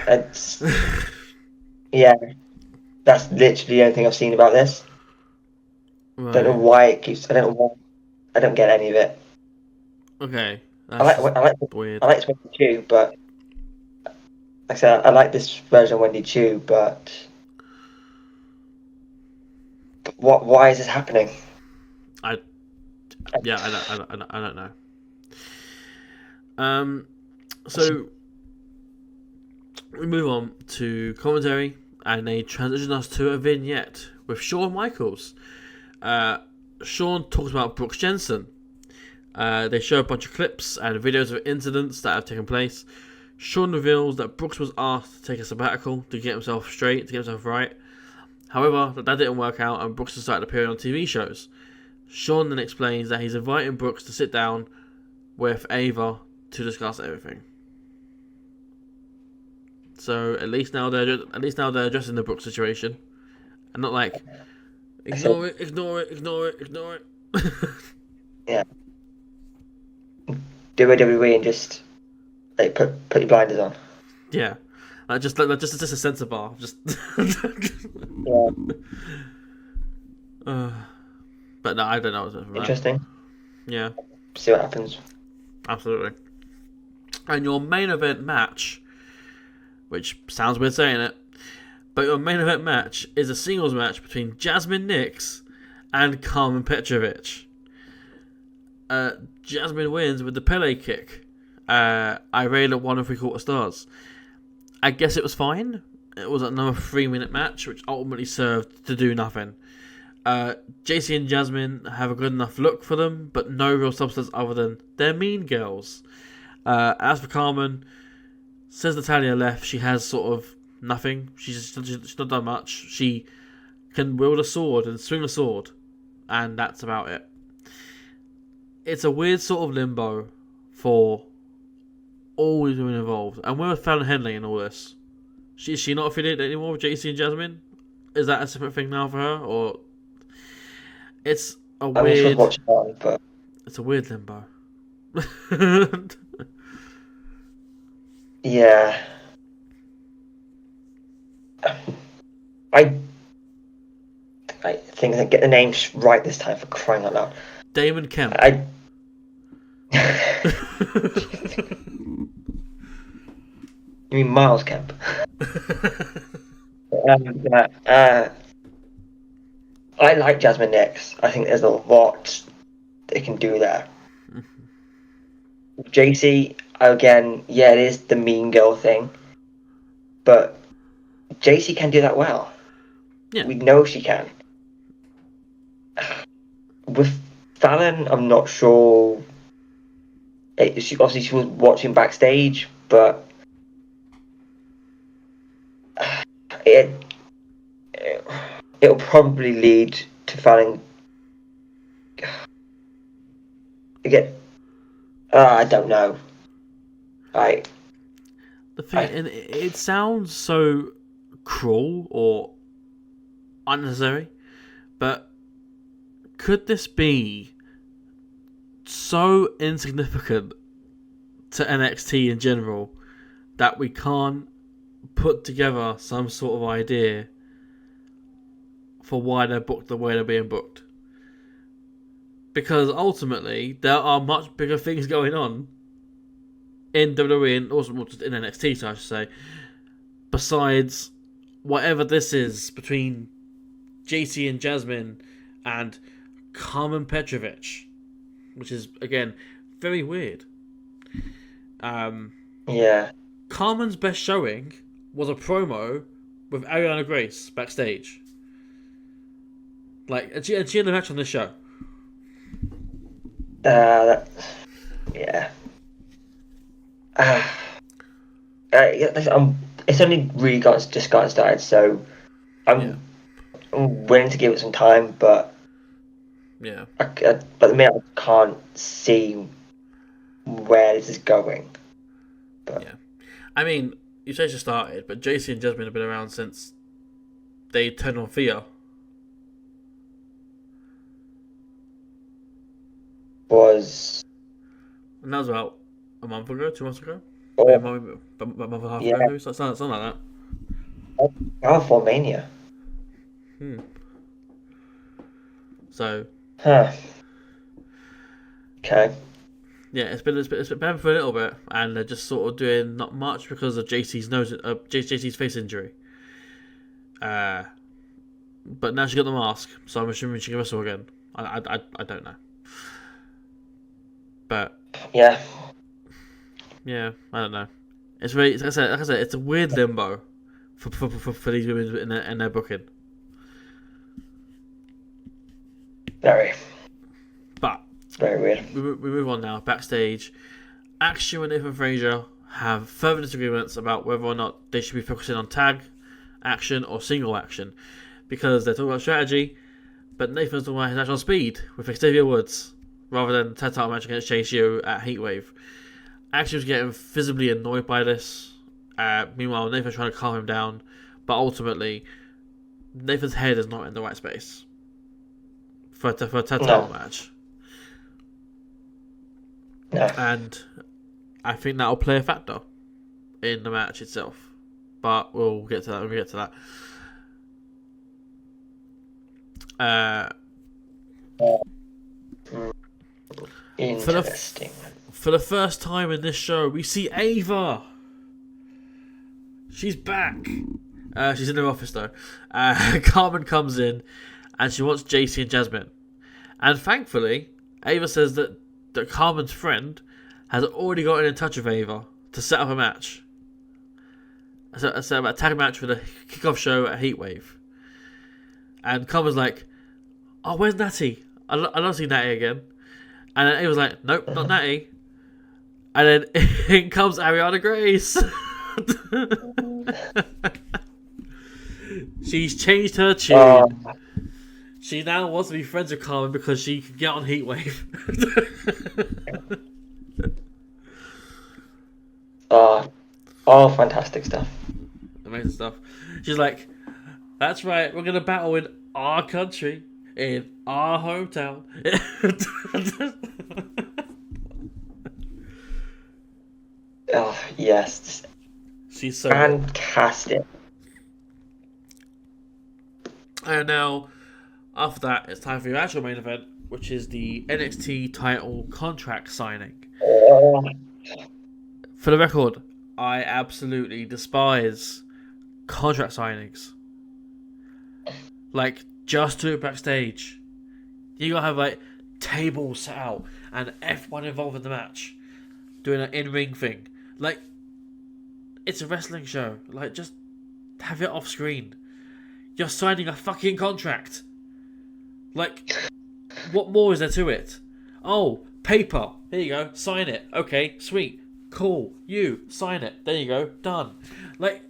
Yeah, that's literally the only thing I've seen about this. Right. Don't know why it keeps. I don't get any of it. Okay. I like weird. I like Wendy Chu, but like I said, I like this version of Wendy Chu, but why is this happening? I don't know. So we move on to commentary, and they transition us to a vignette with Shawn Michaels. Shawn talks about Brooks Jensen. They show a bunch of clips and videos of incidents that have taken place. Shawn reveals that Brooks was asked to take a sabbatical to get himself straight, to get himself right. However, that didn't work out, and Brooks has started appearing on TV shows. Shawn then explains that he's inviting Brooks to sit down with Ava to discuss everything. So at least now they're addressing the Brooks situation, and not like ignore it. Yeah. Do WWE and just like put your blinders on. Yeah, just a censor bar. Just Yeah. But no, I don't know. Interesting. Yeah. See what happens. Absolutely. And your main event match, which sounds weird saying it, but your main event match is a singles match between Jasmine Nix and Carmen Petrovic. Jasmine wins with the Pele kick. I rated it 1 3/4 stars. I guess it was fine. It was another 3-minute match, which ultimately served to do nothing. JC and Jasmine have a good enough look for them, but no real substance other than they're mean girls. As for Carmen, since Natalya left, she has sort of nothing. She's not done much. She can wield a sword and swing a sword, and that's about it. It's a weird sort of limbo for all these women involved. And where was Fallon Henley in all this? Is she not affiliated anymore with JC and Jasmine? Is that a separate thing now for her, or it's a weird? I mean, she was watching on, but it's a weird limbo. yeah, I think I get the names right this time, for crying out loud. Damon Kemp. You mean Miles Kemp? I like Jasmine Nix. I think there's a lot they can do there. JC, again, yeah, it is the mean girl thing, but JC can do that well. Yeah. We know she can. With Fallon, I'm not sure. She was watching backstage, but it'll probably lead to Fallon. Again, I don't know. The thing, and it sounds so cruel or unnecessary, but could this be so insignificant to NXT in general that we can't put together some sort of idea for why they're booked the way they're being booked. Because ultimately, there are much bigger things going on in WWE and also in NXT, so I should say, besides whatever this is between JC and Jasmine and Carmen Petrovic, which is, again, very weird. Yeah. Carmen's best showing was a promo with Ariana Grace backstage. Like, and she had a match on this show. Yeah. It's only really just gotten started, so I'm willing to give it some time, but but the minute I can't see where this is going. But yeah, I mean, you say she started, but JC and Jasmine have been around since they turned on Thea. And that was about a month ago, 2 months ago, maybe a month and a half ago, maybe something like that. For Mania. So. Okay. Yeah, it's been bad for a little bit, and they're just sort of doing not much because of JC's face injury. But now she got the mask, so I'm assuming she can wrestle again. I don't know. But yeah, I don't know. It's very, like I said, it's a weird limbo for these women in their booking. Very weird. We move on now. Backstage, Action and Nathan Frazier have further disagreements about whether or not they should be focusing on tag action or single action, because they're talking about strategy, but Nathan's talking about his natural speed with Xavier Woods rather than the tag title match against Chase U at Heatwave. Action was getting visibly annoyed by this. Meanwhile, Nathan's trying to calm him down, but ultimately, Nathan's head is not in the right space for a tag title match. No. And I think that'll play a factor in the match itself. But we'll get to that when we get to that. Interesting. For the first time in this show, we see Ava. She's back. She's in her office though. Carmen comes in and she wants JC and Jasmine. And thankfully, Ava says that Carmen's friend has already gotten in touch with Ava to set up a match. So a tag match for the kickoff show at Heatwave. And Carmen's like, "Oh, where's Natty? I don't see Natty again." And then Ava's like, "Nope, not Natty." And then in comes Ariana Grace. She's changed her tune. She now wants to be friends with Carmen because she can get on Heatwave. Fantastic stuff. Amazing stuff. She's like, "That's right, we're going to battle in our country, in our hometown." Oh, yes. She's so fantastic. And now, after that, it's time for your actual main event, which is the NXT title contract signing. For the record, I absolutely despise contract signings. Like, just do it backstage. You gotta have, like, tables set out and everyone involved in the match doing an in-ring thing. Like, it's a wrestling show. Like, just have it off screen. You're signing a fucking contract. Like, what more is there to it? Oh, paper. Here you go. Sign it. Okay, sweet. Cool. You, sign it. There you go. Done. Like,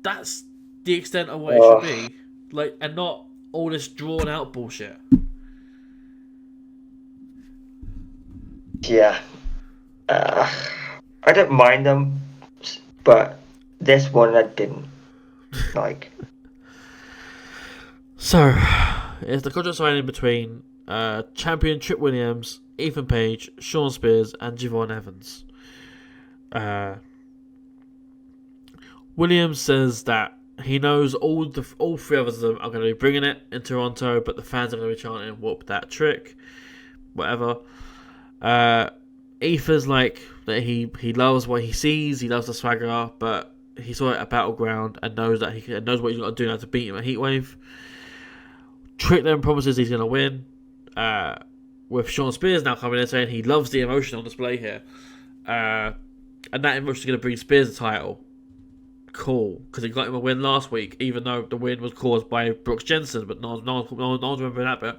that's the extent of what it should be. Like, and not all this drawn out bullshit. Yeah. I don't mind them, but this one I didn't like. So, it's the contract signing between champion Trick Williams, Ethan Page, Shawn Spears, and Javon Evans. Williams says that he knows all three of us are going to be bringing it in Toronto, but the fans are going to be chanting "Whoop that trick," whatever. Ethan's like that he loves what he sees, he loves the swagger, but he saw it at Battleground and knows that knows what he's got to do now to beat him at Heatwave. Trick then promises he's going to win. With Shawn Spears now coming in saying he loves the emotion on display here, and that emotion is going to bring Spears the title. Cool, because he got him a win last week, even though the win was caused by Brooks Jensen, but no one's remembering that bit.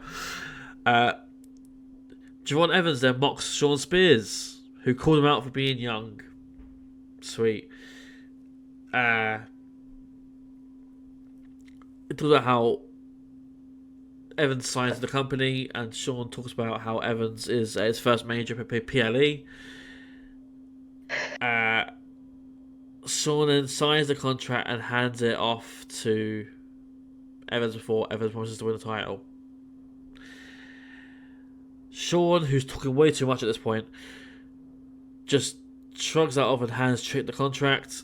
Javon Evans then mocks Shawn Spears, who called him out for being young. Sweet. It talks about how Evans signs the company, and Shawn talks about how Evans is his first major PLE. Shawn then signs the contract and hands it off to Evans before Evans promises to win the title. Shawn, who's talking way too much at this point, just shrugs that off and hands Trick the contract.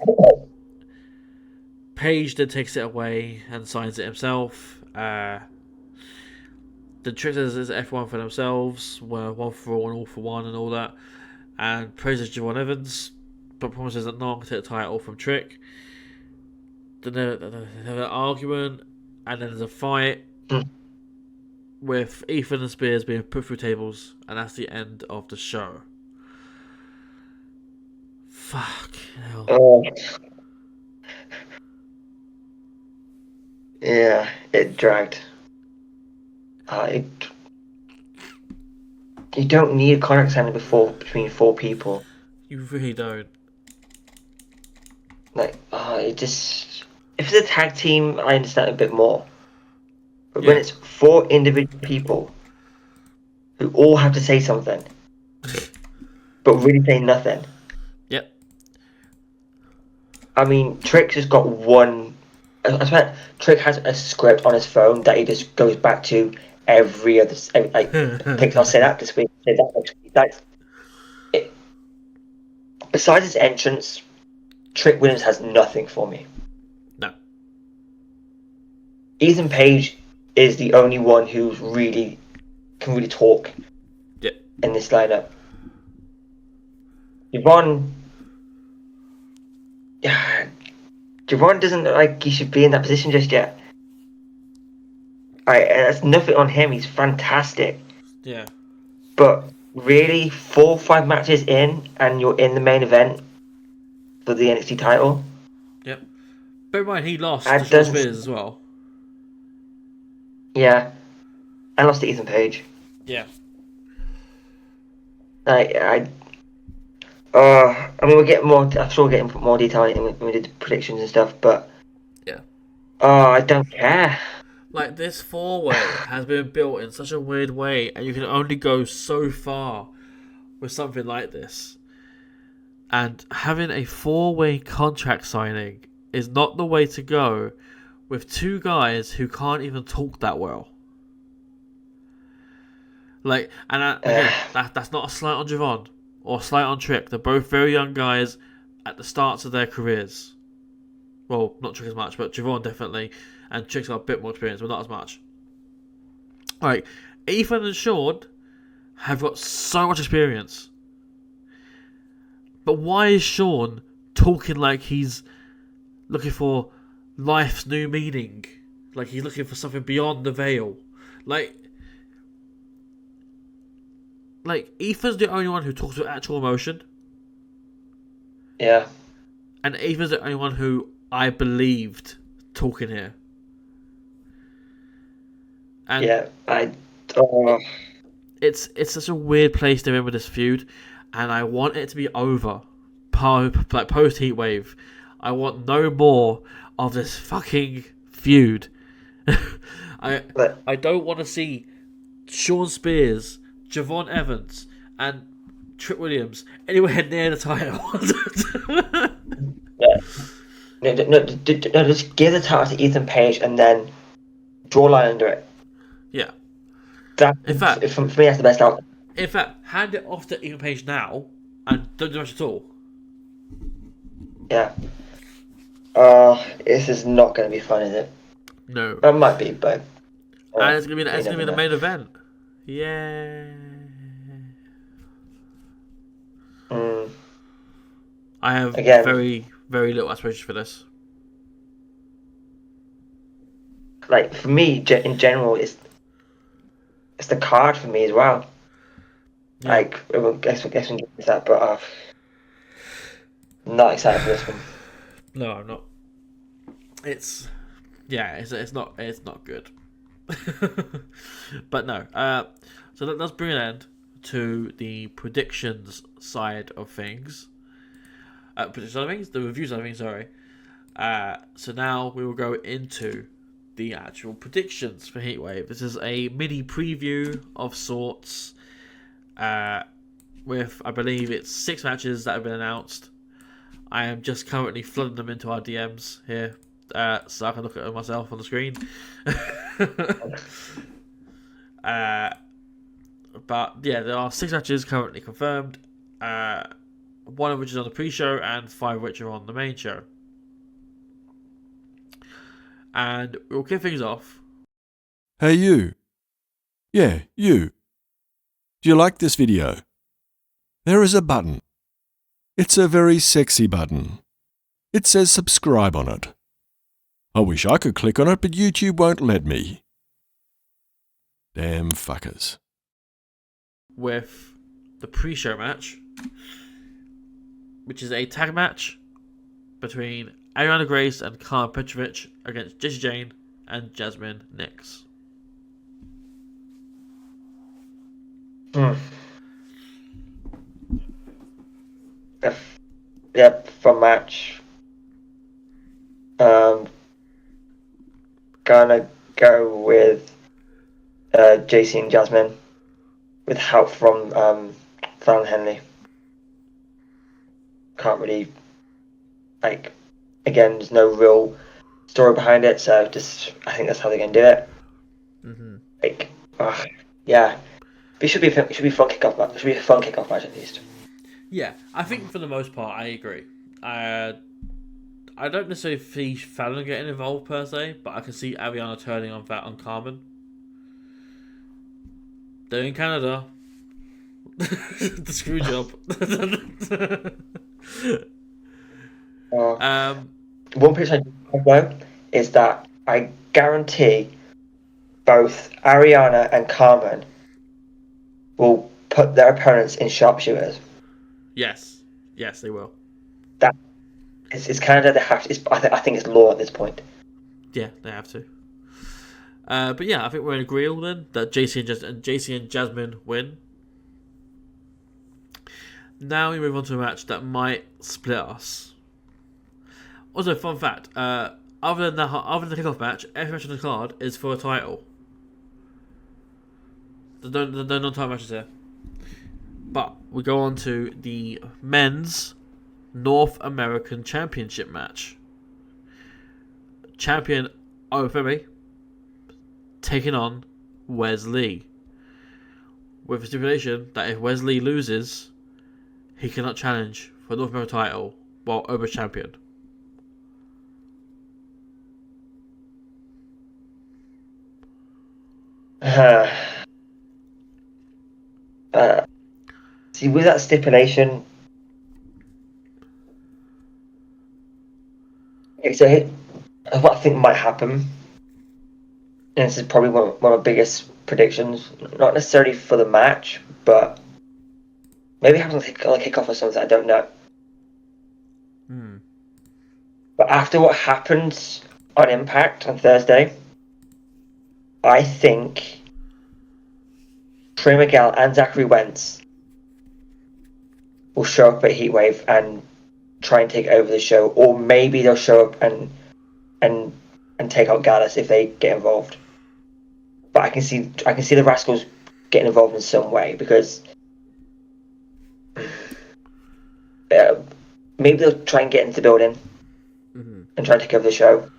Page then takes it away and signs it himself. The Trick says it's everyone for themselves, we're one for all and all for one and all that, and praises Javon Evans, but promises that no one can take the title from Trick. Then they have an argument, and then there's a fight with Ethan and Spears being put through tables, and that's the end of the show. Fuck hell. Yeah, it dragged. You don't need a contract signing between four people. You really don't. Like, it just... If it's a tag team, I understand a bit more. But when it's four individual people who all have to say something, but really say nothing. Yep. I mean, Trick just got one... I swear, Trick has a script on his phone that he just goes back to every other... Like, thinks I'll say that this week, say that next week. That's... It. Besides his entrance, Trick Williams has nothing for me. No. Ethan Page is the only one who can really talk in this lineup. Javon doesn't look like he should be in that position just yet. And that's nothing on him, he's fantastic. Yeah. But really, 4 or 5 matches in and you're in the main event for the NXT title? Yep. Bear in mind, he lost to Shawn Spears as well. Yeah. I lost to Ethan Page. Yeah. I mean, we'll get more. I'm sure we'll get more detail when we did the predictions and stuff. But yeah. I don't care. Like, this 4-way has been built in such a weird way, and you can only go so far with something like this. And having a 4-way contract signing is not the way to go with 2 guys who can't even talk that well. Like, and again, that's not a slight on Javon or a slight on Trick. They're both very young guys at the starts of their careers. Well, not Trick as much, but Javon definitely. And Trick's got a bit more experience, but not as much. Like, Ethan and Shawn have got so much experience. But why is Shawn talking like he's looking for life's new meaning? Like he's looking for something beyond the veil? Like Ethan's the only one who talks with actual emotion. Yeah. And Ethan's the only one who I believed talking here. And yeah, it's such a weird place they're in with this feud, and I want it to be over. Like post Heatwave, I want no more of this fucking feud. I don't want to see Shawn Spears, Javon Evans, and Trick Williams anywhere near the title. No, just give the title to Ethan Page and then draw a line under it. Yeah. That, In fact, for me, that's the best outcome. In fact, hand it off to Ethan Page now and don't do much at all. Yeah. This is not going to be fun, is it? No. It might be, but. And it's gonna be you never the know. main event. Yeah. I have Again. very, very little aspirations for this. Like, for me, in general, it's the card for me as well. Yeah. Like, I guess we can get that, but not excited for this one. No, I'm not. It's not good. But no. So let's bring an end to the predictions side of things. The review side of things. Sorry. So now we will go into the actual predictions for Heatwave. This is a mini preview of sorts. With, I believe it's 6 matches that have been announced. I am just currently flooding them into our DMs here, so I can look at them myself on the screen. But yeah, there are 6 matches currently confirmed. 1 of which is on the pre-show, and 5 of which are on the main show. And we'll kick things off. Hey you. Yeah, you. Do you like this video? There is a button. It's a very sexy button. It says subscribe on it. I wish I could click on it, but YouTube won't let me. Damn fuckers. With the pre-show match, which is a tag match between Ariana Grace and Karen Petrovich against Jessie Jane and Jasmine Nix. Yep, fun match. Gonna go with JC and Jasmine with help from Fallon Henley. Can't really, like, again, there's no real story behind it, so just I think that's how they're gonna do it. Mm-hmm. Like, yeah, it should be a fun kickoff match. It should be a fun kickoff match at least. Yeah, I think for the most part, I agree. I don't necessarily see Fallon getting involved per se, but I can see Ariana turning on Carmen. They're in Canada. The screw job. One prediction I have though is that I guarantee both Ariana and Carmen will put their opponents in sharpshooters. Yes, they will. It's Canada. They have to. I think it's law at this point. Yeah, they have to. But yeah, I think we're in agreement then that JC and Jasmine win. Now we move on to a match that might split us. Also, fun fact: other than the kickoff match, every match on the card is for a title. There are no non-title matches here. But we go on to the men's North American Championship match. Champion Ofemi taking on Wesley, with a stipulation that if Wesley loses, he cannot challenge for the North American title while Ober's champion. See, with that stipulation, so what I think might happen, and this is probably one of my biggest predictions, not necessarily for the match, but maybe it happens on a kickoff or something, I don't know. But after what happened on Impact on Thursday, I think Trey Miguel and Zachary Wentz will show up at Heatwave and try and take over the show, or maybe they'll show up and take out Gallus if they get involved. But I can see the Rascals getting involved in some way, because maybe they'll try and get into the building and try and take over the show.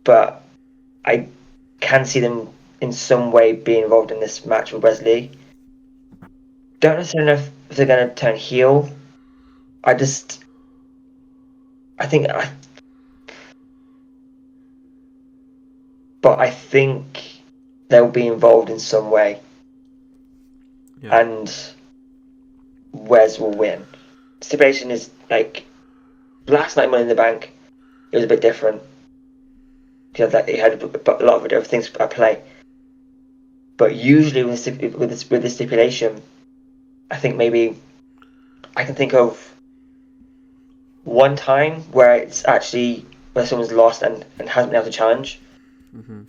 But I can see them in some way be involved in this match with Wesley. Don't necessarily know if they're going to turn heel. I think but I think they'll be involved in some way, and Wes will win. The stipulation is like last night, Money in the Bank. It was a bit different because it had a lot of other things at play. But usually with the stipulation, I think maybe I can think of one time where it's actually where someone's lost and hasn't been able to challenge. Mm-hmm.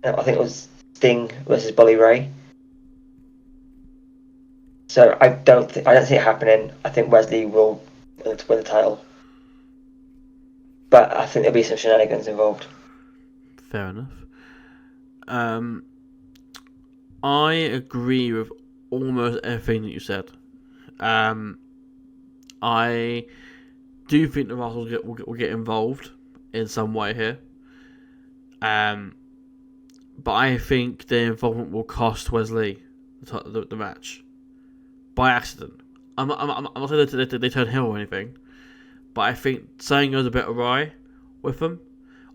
I think it was Sting versus Bully Ray. So I don't see it happening. I think Wesley will win the title, but I think there'll be some shenanigans involved. Fair enough. I agree with almost everything that you said. I do think the Rascals will get involved in some way here. But I think their involvement will cost Wesley the match by accident. I'm not saying that they turn heel or anything, but I think something goes a bit awry with them,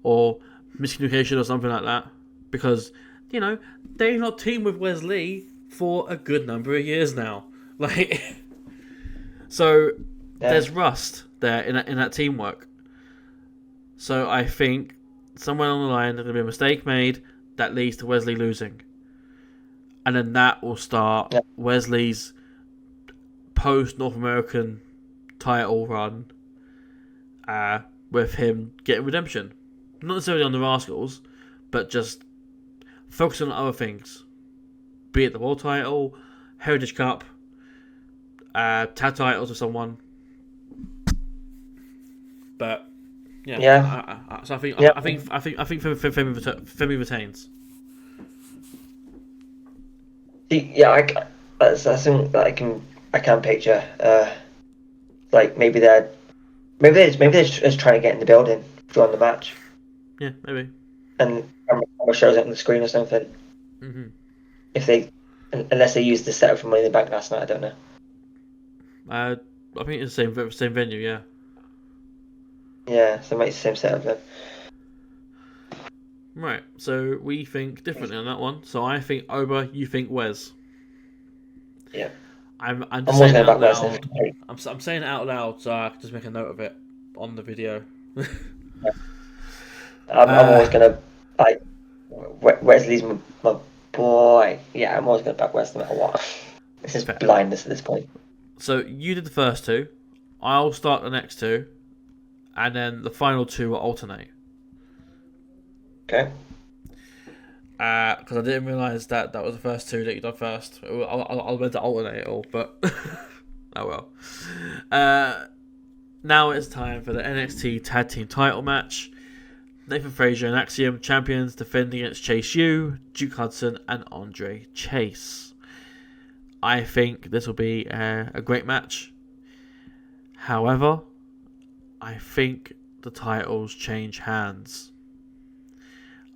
or miscommunication or something like that, because they've not teamed with Wesley for a good number of years now. So there's rust there in that teamwork. So I think somewhere along the line there's gonna be a mistake made that leads to Wesley losing, and then that will start Wesley's post North American title run, with him getting redemption, not necessarily on the Rascals, but just focusing on other things, be it the World Title, Heritage Cup, tag titles with someone. But so I think Femi retains. Yeah, that's something that I can picture. Like maybe they're just trying to get in the building during the match. Yeah, maybe. And camera shows up on the screen or something. Mm-hmm. Unless they used the setup from Money in the Bank last night, I don't know. I think it's the same venue, yeah. Yeah, so it makes the same setup then. Right, so we think differently on that one. So I think Oba, you think Wes. Yeah. I'm just saying it out loud. Wes. I'm saying it out loud so I can just make a note of it on the video. I'm always gonna Wesley's my boy. Yeah, I'm always gonna back Wes no matter what. This is blindness at this point. So you did the first two. I'll start the next two, and then the final two will alternate. Okay. Because I didn't realise that was the first two that you done first. I'll meant to alternate it all, but oh well. Now it's time for the NXT Tag Team Title match. Nathan Frazier and Axiom champions defending against Chase U, Duke Hudson, and Andre Chase. I think this will be a great match. However, I think the titles change hands.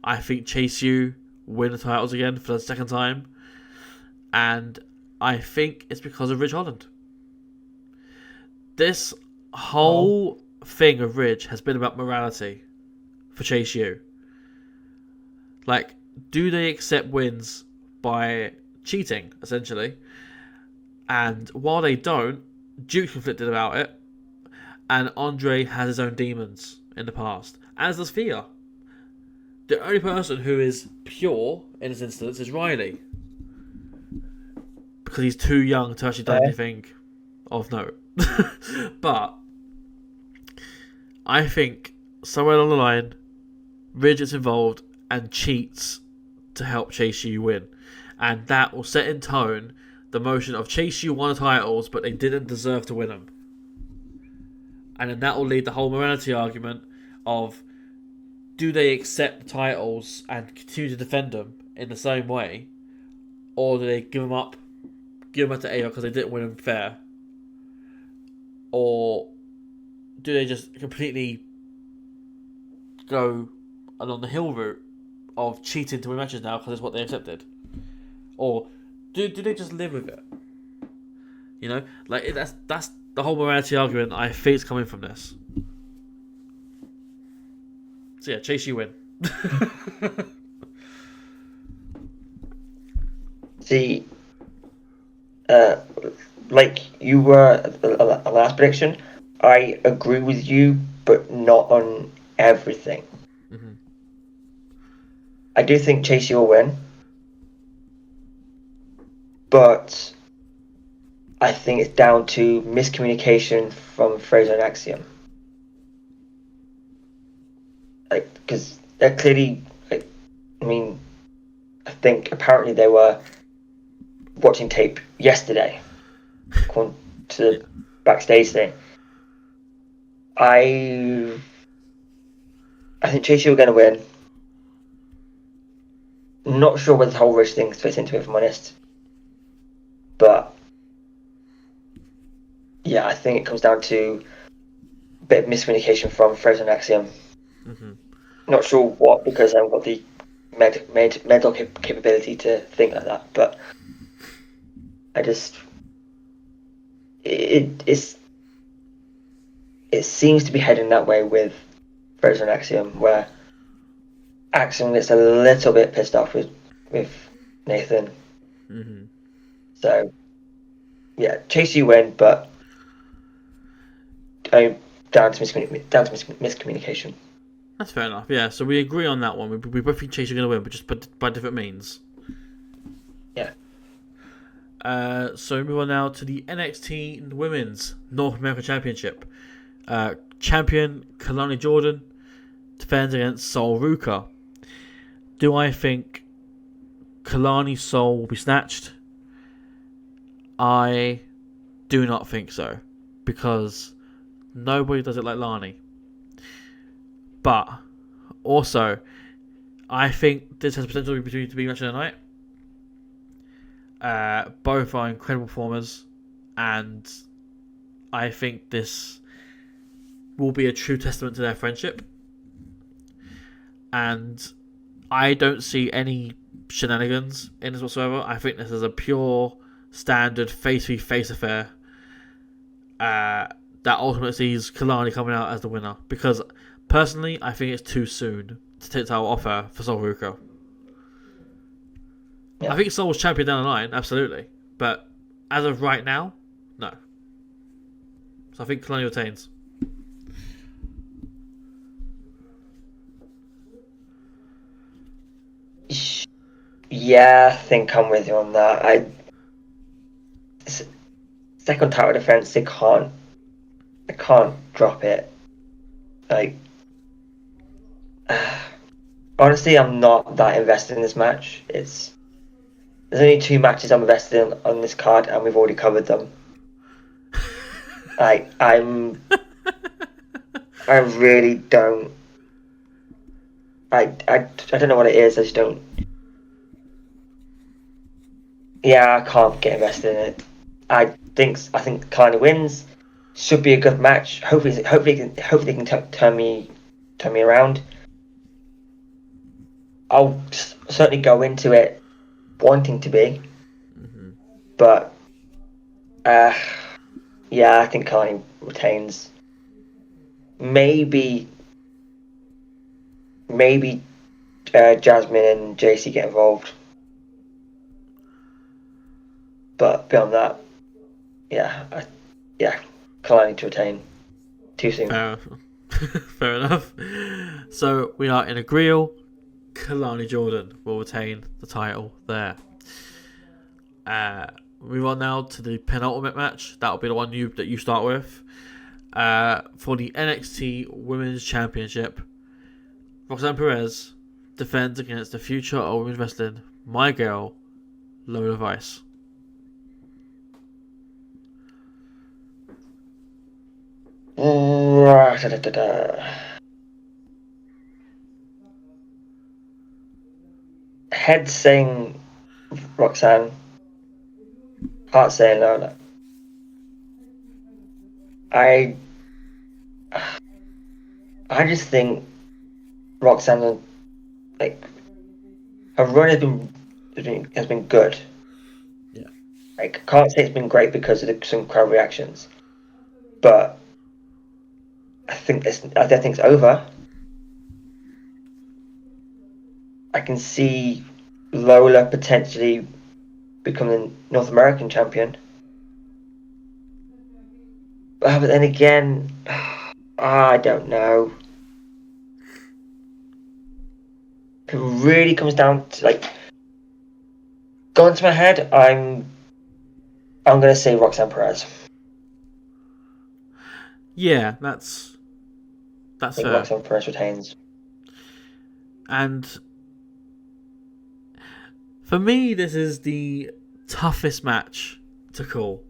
I think Chase U win the titles again for the second time, and I think it's because of Ridge Holland. This whole thing of Ridge has been about morality for Chase U. Like, do they accept wins by cheating, essentially? And while they don't, Duke's conflicted about it, and Andre has his own demons in the past, as does Thea. The only person who is pure in this instance is Riley, because he's too young to actually do anything of note. But I think somewhere along the line, Ridge is involved and cheats to help Chase U win, and that will set in tone the motion of Chase U won the titles, but they didn't deserve to win them, and then that will lead the whole morality argument of, do they accept the titles and continue to defend them in the same way, or do they give them up to AO because they didn't win them fair, or do they just completely go along the heel route of cheating to win matches now because it's what they accepted, or do they just live with it? You know, like that's the whole morality argument I think is coming from this. So yeah, Chase, you win. See, like you were a last prediction, I agree with you, but not on everything. Mm-hmm. I do think Chase will win, but I think it's down to miscommunication from Fraser and Axiom. Like, because they're clearly, like, I mean, I think apparently they were watching tape yesterday, according to the backstage thing. I think Chase are going to win. Not sure where the whole Rich thing fits into it, if I'm honest. But yeah, I think it comes down to a bit of miscommunication from Fraser and Axiom. Mm-hmm. Not sure what, because I haven't got the mental capability to think like that. But I just it seems to be heading that way with Fraser and Axiom, where Axiom gets a little bit pissed off with Nathan. Mm-hmm. So yeah, Chase you win, but down to miscommunication. That's fair enough. Yeah, so we agree on that one. We both think Chase are going to win, but just by different means. Yeah. So we move on now to the NXT Women's North American Championship. Champion Kalani Jordan defends against Sol Ruka. Do I think Kalani's soul will be snatched? I do not think so, because nobody does it like Lani. But also, I think this has potential to be match of the night. Both are incredible performers, and I think this will be a true testament to their friendship. And I don't see any shenanigans in this whatsoever. I think this is a pure, standard face-to-face affair that ultimately sees Kalani coming out as the winner. Because personally, I think it's too soon to take the title off her for Sol Ruka. Yeah. I think Sol's champion down the line, absolutely. But as of right now, no. So I think Kalani retains. Yeah, I think I'm with you on that. Second title defense, they can't drop it. Like, honestly, I'm not that invested in this match. There's only 2 matches I'm invested in on this card, and we've already covered them. I really don't. I don't know what it is. I just don't. Yeah, I can't get invested in it. I think Kalani wins. Should be a good match. Hopefully they can turn me around. I'll certainly go into it wanting to be, but yeah, I think Kalani retains. Maybe Jasmine and JC get involved, but beyond that, yeah, Kalani to retain. Too soon. Fair enough. So we are in agreeal. Kalani Jordan will retain the title there. Move on now to the penultimate match. That'll be the one that you start with. For the NXT Women's Championship, Roxanne Perez defends against the future of women's wrestling, my girl, Lola Vice. Head saying Roxanne, heart saying Lola. I just think Roxanne, like, her run has been good. Yeah. Like, I can't say it's been great because of some crowd reactions, but I think it's over. I can see Lola potentially becoming North American champion. But then again, I don't know. If it really comes down to, like, going to my head, I'm gonna say Roxanne Perez. Yeah, that's I think fair. Roxanne Perez retains. And for me, this is the toughest match to call.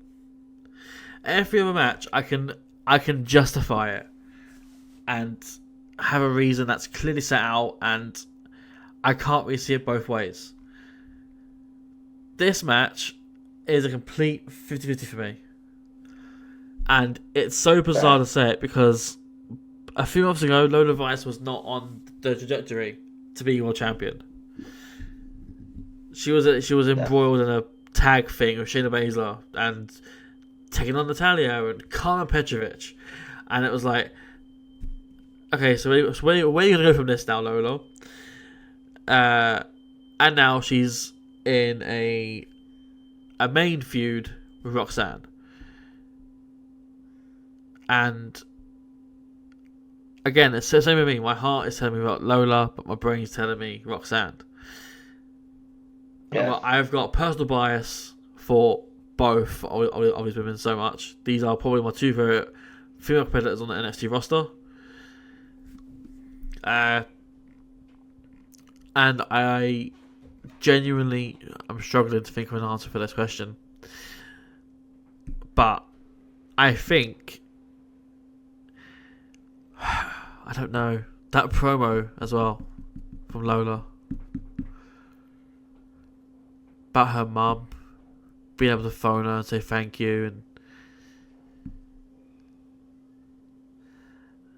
Every other match, I can justify it and have a reason that's clearly set out, and I can't really see it both ways. This match is a complete 50-50 for me. And it's so bizarre to say it because a few months ago, Lola Vice was not on the trajectory to be world champion. She was embroiled in a tag thing with Shayna Baszler and taking on Natalya and Carmen Petrovic, and it was like, okay, so where are you going to go from this now, Lola? And now she's in a main feud with Roxanne, and again, it's the same with me. My heart is telling me about Lola, but my brain is telling me Roxanne. Yeah. I've got a personal bias for both of these women so much. These are probably my two favorite female competitors on the NXT roster. And I genuinely am struggling to think of an answer for this question. But I think, I don't know, that promo as well from Lola about her mum being able to phone her and say thank you, and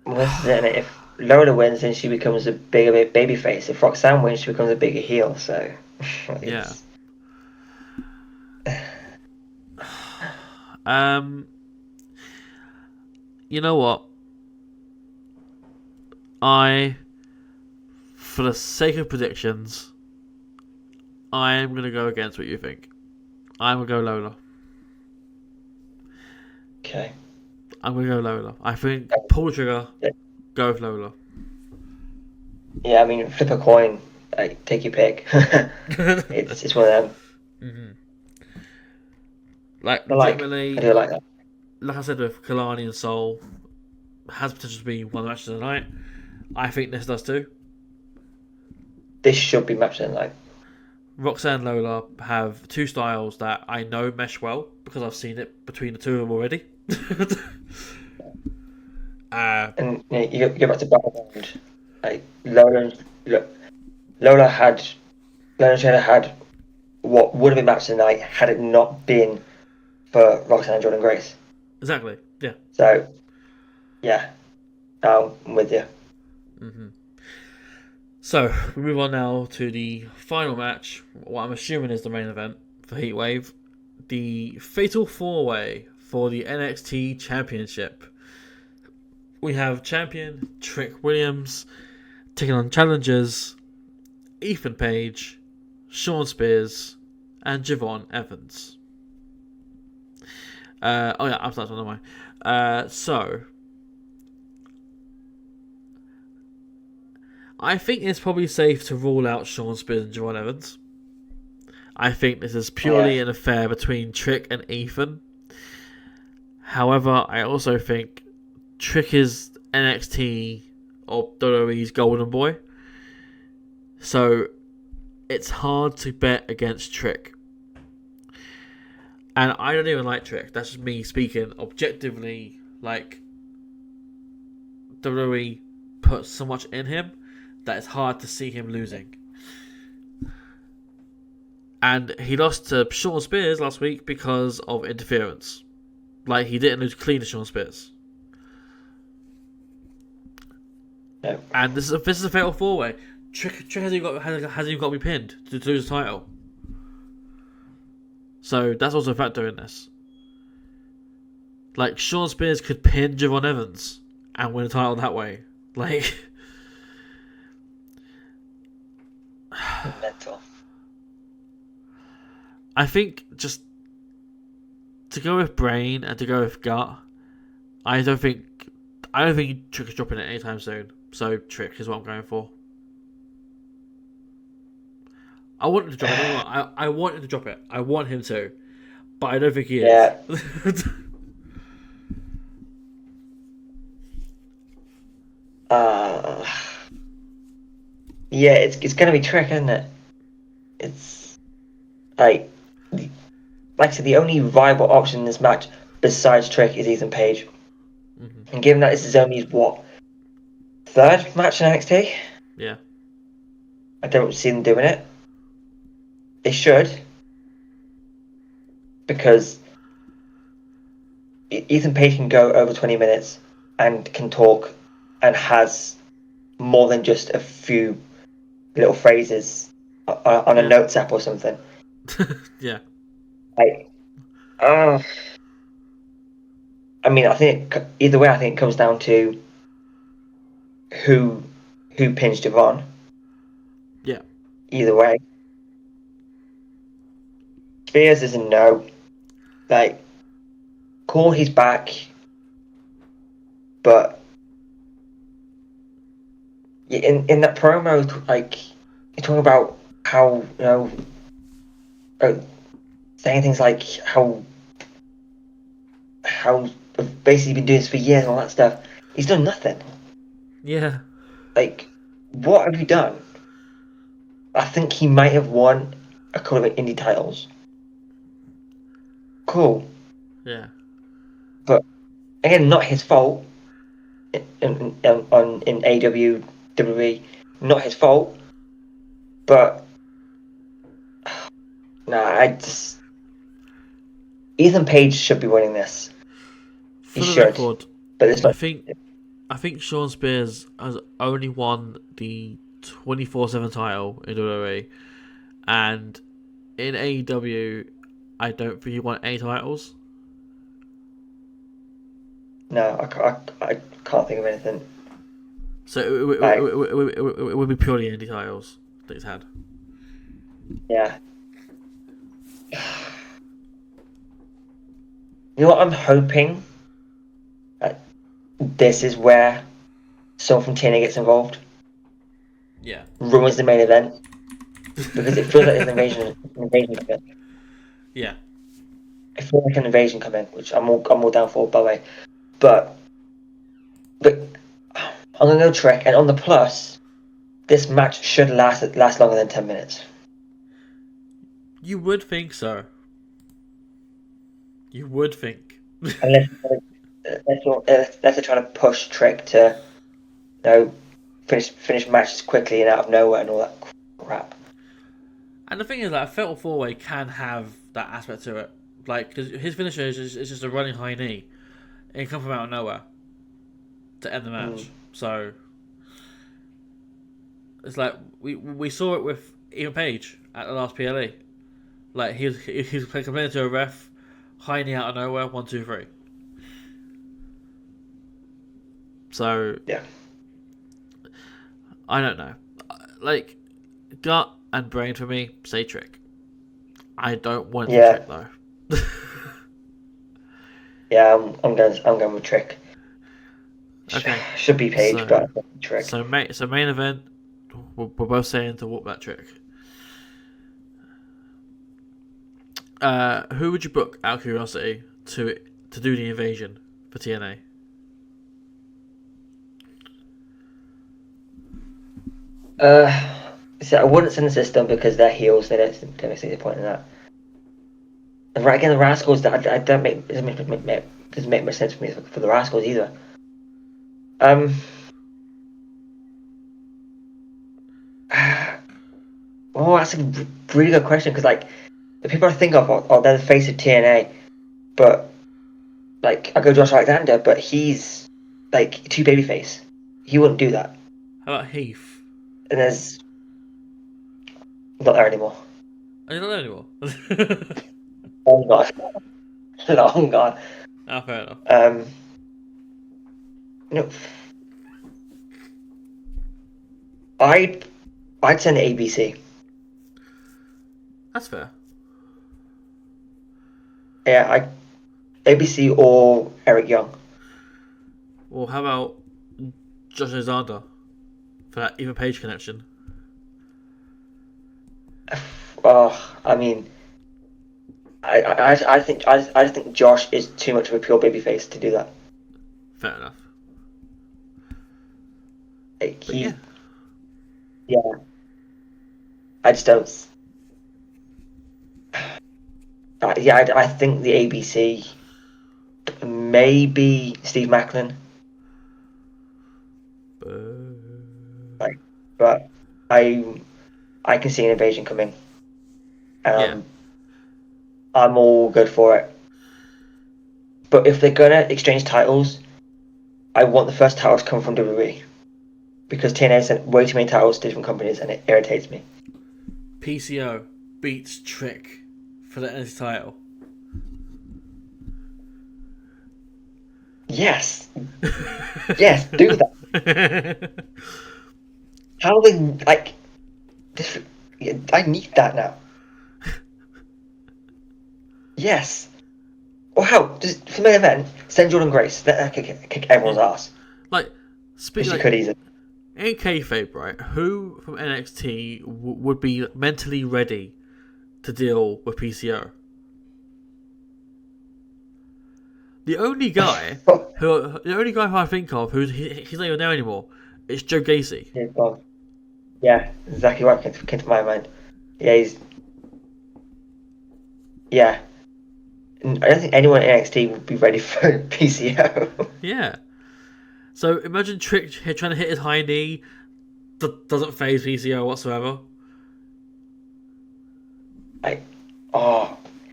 If Lola wins, then she becomes a bigger baby face. If Roxanne wins, she becomes a bigger heel. So yeah. You know what? For the sake of predictions, I am going to go against what you think. I'm going to go Lola. Okay. I'm going to go Lola. I think pull the trigger, go with Lola. Yeah, I mean, flip a coin. Like, take your pick. it's one of them. Mm-hmm. Like, I legitimately, do like that. like I said with Kalani and Soul, has potential to be one of the matches of the night. I think this does too. This should be match of the night. Roxanne and Lola have two styles that I know mesh well because I've seen it between the two of them already. And you go back to Battleground. Like Lola and Shayna had what would have been match of the night had it not been for Roxanne and Jordan Grace. Exactly. Yeah. So, yeah, I'm with you. Mm-hmm. So we move on now to the final match. What I'm assuming is the main event for Heatwave, the Fatal 4-Way for the NXT Championship. We have champion Trick Williams taking on challengers Ethan Page, Shawn Spears, and Javon Evans. I'm starting on my. So I think it's probably safe to rule out Shawn Spears and Javon Evans. I think this is purely an affair between Trick and Ethan. However, I also think Trick is NXT or WWE's golden boy. So it's hard to bet against Trick. And I don't even like Trick. That's just me speaking objectively. Like, WWE puts so much in him that it's hard to see him losing. And he lost to Shawn Spears last week because of interference. Like, he didn't lose clean to Shawn Spears. No. And this is a fatal 4-way. Trick hasn't even got to be pinned to lose the title. So that's also a factor in this. Like, Shawn Spears could pin Javon Evans and win a title that way. Like, Mental. I think just to go with Brain and to go with Gut, I don't think Trick is dropping it anytime soon. So Trick is what I'm going for. I want him to drop it. I want him to drop it. I want him to, but I don't think he is. Yeah. Yeah, it's gonna be Trick, isn't it? It's like I said, the only viable option in this match besides Trick is Ethan Page. Mm-hmm. And given that this is only what, third match in NXT, Yeah. I don't see them doing it. They should, because Ethan Page can go over 20 minutes and can talk and has more than just a few little phrases on a notes app or something. Yeah. Like, I mean, I think either way, I think it comes down to who pins Javon. Yeah. Either way, Spears is a no. Like, cool, he's back, but in that promo, like, you're talking about how, saying things like how basically been doing this for years and all that stuff. He's done nothing. Yeah. Like, what have you done? I think he might have won a couple of indie titles. Cool. Yeah. But again, not his fault. In AEW, WWE, not his fault. But I just Ethan Page should be winning this. For He the should. record, But it's I not. think Shawn Spears has only won the 24/7 title in WWE, and in AEW, I don't think he won any titles. No, I can't think of anything. So it would be purely indie titles that he's had. Yeah. You know what I'm hoping? This is where someone from TNA gets involved. Yeah. Ruins the main event. Because it feels like there's an invasion coming. Yeah. I feel like an invasion coming, which I'm all down for, by the way. But I'm gonna go Trek, and on the plus, this match should last longer than 10 minutes. You would think so. You would think. Unless they're trying to push Trek to, finish matches quickly and out of nowhere and all that crap. And the thing is, like, a fatal four-way can have that aspect to it. Like, cause his finisher is just a running high knee. And it comes from out of nowhere to end the match. So it's like we saw it with Ethan Page at the last PLE. Like, he was complaining to a ref, high knee out of nowhere, 1, 2, 3. So Yeah. I don't know. Like, Gut and Brain for me, say Trick. I don't want to Trick though. Yeah, I'm going with Trick. Okay. Should be Page, but Trick. So main event, we're both saying to whoop that Trick. Who would you book out of curiosity to do the invasion for TNA? So I wouldn't send the system because they're heels. They don't see the point in that. And right again, the Rascals. That doesn't make much sense for me for the Rascals either. Oh, that's a really good question because like the people I think of are they're the face of TNA, but like I go Josh Alexander, but he's like too babyface. He wouldn't do that. How about Heath? And there's not there anymore. I don't know anymore. Long gone. Long gone. Ah, fair enough. No, I'd send it ABC. That's fair. Yeah, ABC or Eric Young. Well, how about Josh Alexander for that even Page connection? I mean, I think Josh is too much of a pure babyface to do that. Fair enough. Like, But yeah. Yeah. I just don't. I think the ABC, maybe Steve Macklin, but I can see an invasion coming. Yeah. I'm all good for it. But if they're gonna exchange titles, I want the first title to come from WWE. Because TNA sent way too many titles to different companies and it irritates me. PCO beats Trick for the NXT title. Yes. Yes, do that. How they, like, this, I need that now. Yes. Or how? Just for the main event, send Jordan Grace. Let her kick everyone's ass. Like, speaking She like, could easily. in kayfabe, right? Who from NXT would be mentally ready to deal with PCO? The only guy who I think of he's not even there anymore is Joe Gacy. Yeah, exactly what came to my mind. Yeah, yeah. I don't think anyone in NXT would be ready for PCO. Yeah. So imagine Trick trying to hit his high knee, doesn't phase PCO whatsoever.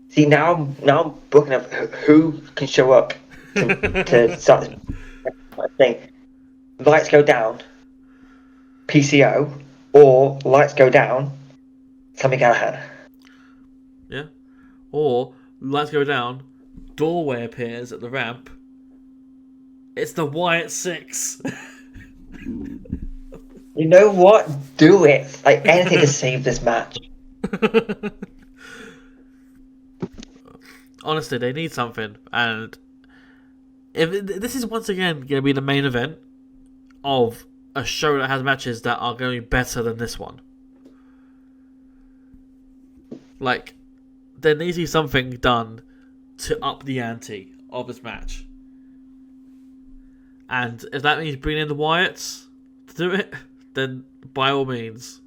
See now I'm booking up who can show up to start this thing. Lights go down, PCO, or lights go down, Sammy Callahan. Yeah. Or lights go down, doorway appears at the ramp. It's the Wyatt Six. You know what? Do it. Like anything to save this match. Honestly, they need something, and if this is once again going to be the main event of a show that has matches that are going to be better than this one, like there needs to be something done to up the ante of this match, and if that means bringing in the Wyatts to do it, then by all means.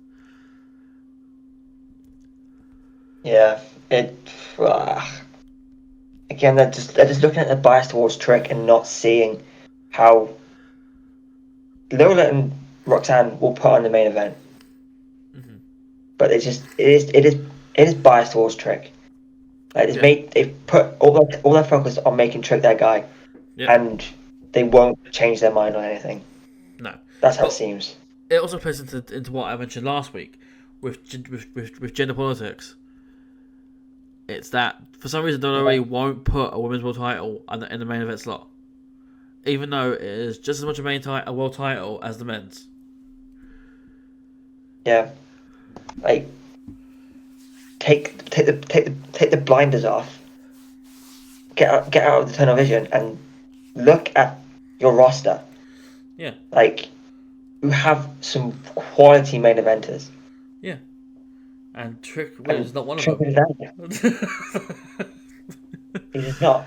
Yeah. Again, they're just looking at the bias towards Trick and not seeing how Lola and Roxanne will put on the main event. Mm-hmm. But it is biased towards Trick. Like they've put all their focus on making Trick their guy, and they won't change their mind on anything. No, that's how it seems. It also plays into what I mentioned last week with gender politics. It's that for some reason WWE won't put a women's world title in the main event slot, even though it is just as much a world title as the men's. Yeah, like take the blinders off, get out of the tunnel vision, and look at your roster. Yeah, like you have some quality main eventers. Yeah, and Trick is not one of them. He's not.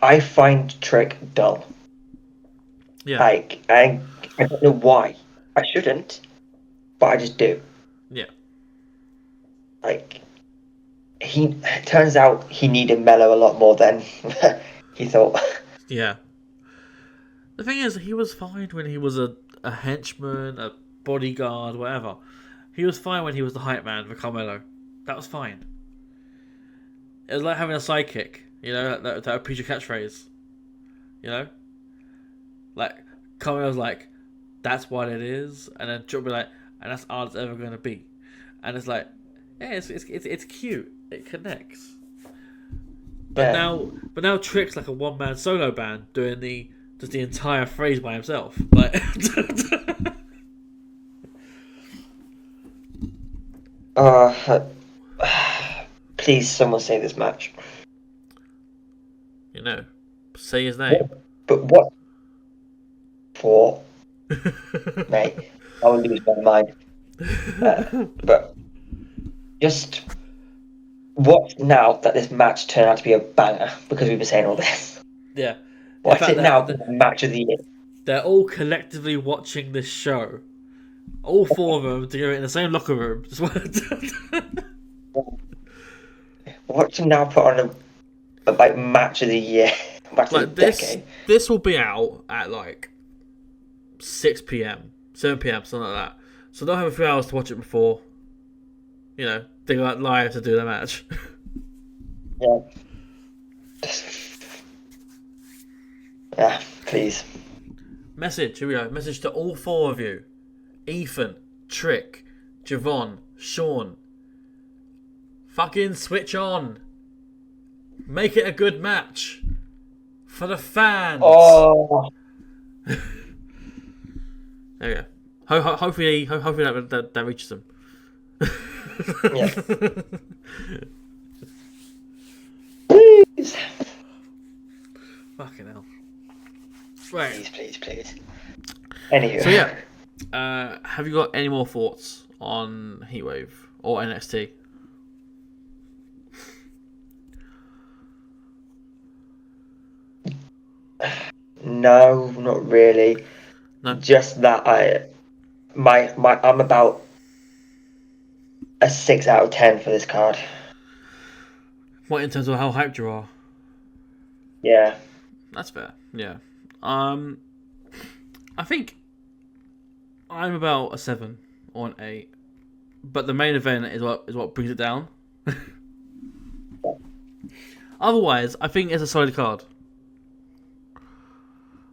I find Trick dull. Yeah. Like I don't know why. I shouldn't, but I just do. Yeah. Like it turns out he needed Mello a lot more than he thought. Yeah. The thing is, he was fine when he was a henchman, a bodyguard, whatever. He was fine when he was the hype man for Carmelo. That was fine. It was like having a sidekick, you know, that repeats your catchphrase. You know? Like, Carmelo's like, that's what it is, and then Trick will be like, and that's all it's ever going to be, and it's like, yeah, it's cute, it connects. But now Trick's like a one-man solo band doing the entire phrase by himself. Like, please, someone say this match. say his name. But what for, mate? I will lose my mind. But just watch now that this match turned out to be a banger because we've been saying all this. Yeah. Watch it now. Match of the year. They're all collectively watching this show. All four of them together in the same locker room. Watch them now put on a match of the year. Match of the decade. This will be out at like 6 p.m., 7 p.m., something like that. So they'll have a few hours to watch it before, they go out live to do the match. Yeah. Yeah, please. Here we go. Message to all four of you. Ethan, Trick, Javon, Sean. Fucking switch on. Make it a good match. For the fans. Oh. There we go. Hopefully that reaches them. Yeah. Please. Fucking hell. Right. Please. Anywho. So yeah, have you got any more thoughts on Heatwave or NXT? No, not really. No. Just that I'm about a 6 out of 10 for this card. What, in terms of how hyped you are? Yeah. That's fair. Yeah. I think I'm about a 7 or an 8, but the main event is what brings it down. Otherwise, I think it's a solid card.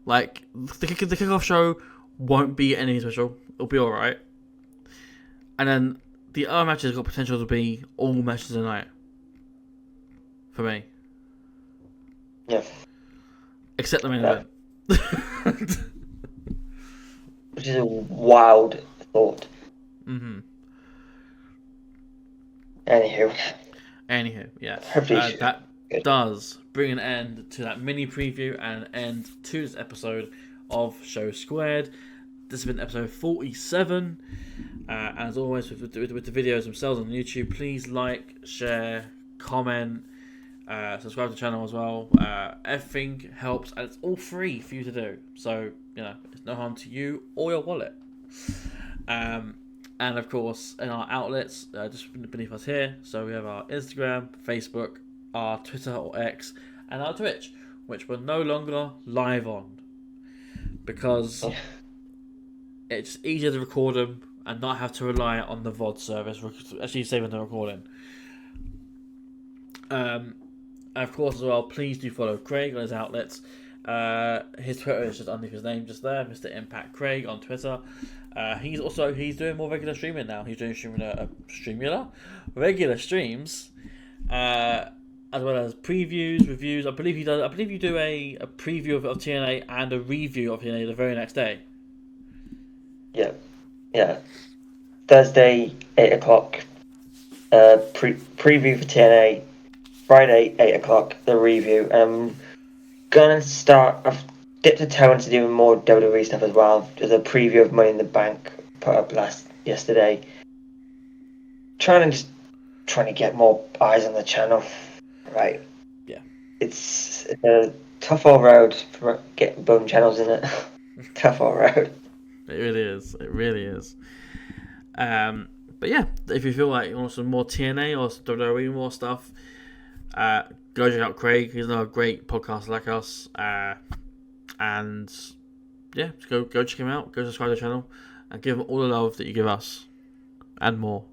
Like, the kickoff show won't be anything special. It'll be alright. And then the other matches got potential to be all matches of the night. For me. Yeah. Except the main event. Which is a wild thought. Mm-hmm. Anywho, yeah. That does bring an end to that mini preview and an end to this episode of Show Squared. This has been episode 47. And as always, with the videos themselves on YouTube, please like, share, comment, subscribe to the channel as well. Everything helps, and it's all free for you to do. So, it's no harm to you or your wallet. And of course, in our outlets, just beneath us here, so we have our Instagram, Facebook, our Twitter or X, and our Twitch, which we're no longer live on because it's easier to record them and not have to rely on the VOD service, actually saving the recording. And of course, as well, please do follow Craig on his outlets. His Twitter is just underneath his name, just there, Mr. Impact Craig on Twitter. He's doing more regular streaming now. He's doing regular streams, as well as previews, reviews. I believe you do a preview of TNA and a review of TNA the very next day. Yeah. Thursday 8:00. Preview for TNA. Friday 8:00. The review. Gonna start. I've dipped a toe into doing more WWE stuff as well. There's a preview of Money in the Bank put up yesterday. Trying to get more eyes on the channel, right? Yeah. It's a tough old road for getting bone channels in it. Tough old road. It really is. But yeah, if you feel like you want some more TNA or some WWE more stuff, go check out Craig. He's another great podcast like us. And yeah, just go check him out. Go subscribe to the channel and give him all the love that you give us and more.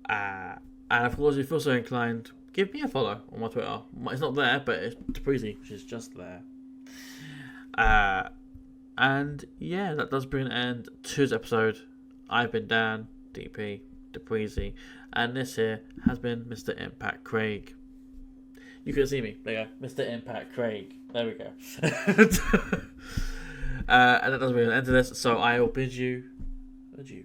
And of course, if you feel so inclined, give me a follow on my Twitter. It's not there, but it's Taprizi, which is just there. And yeah, that does bring an end to this episode. I've been Dan, DP, Dupreezy, and this here has been Mr. Impact Craig. You couldn't see me. There you go. Mr. Impact Craig. There we go. And that does bring an end to this. So I will bid you adieu.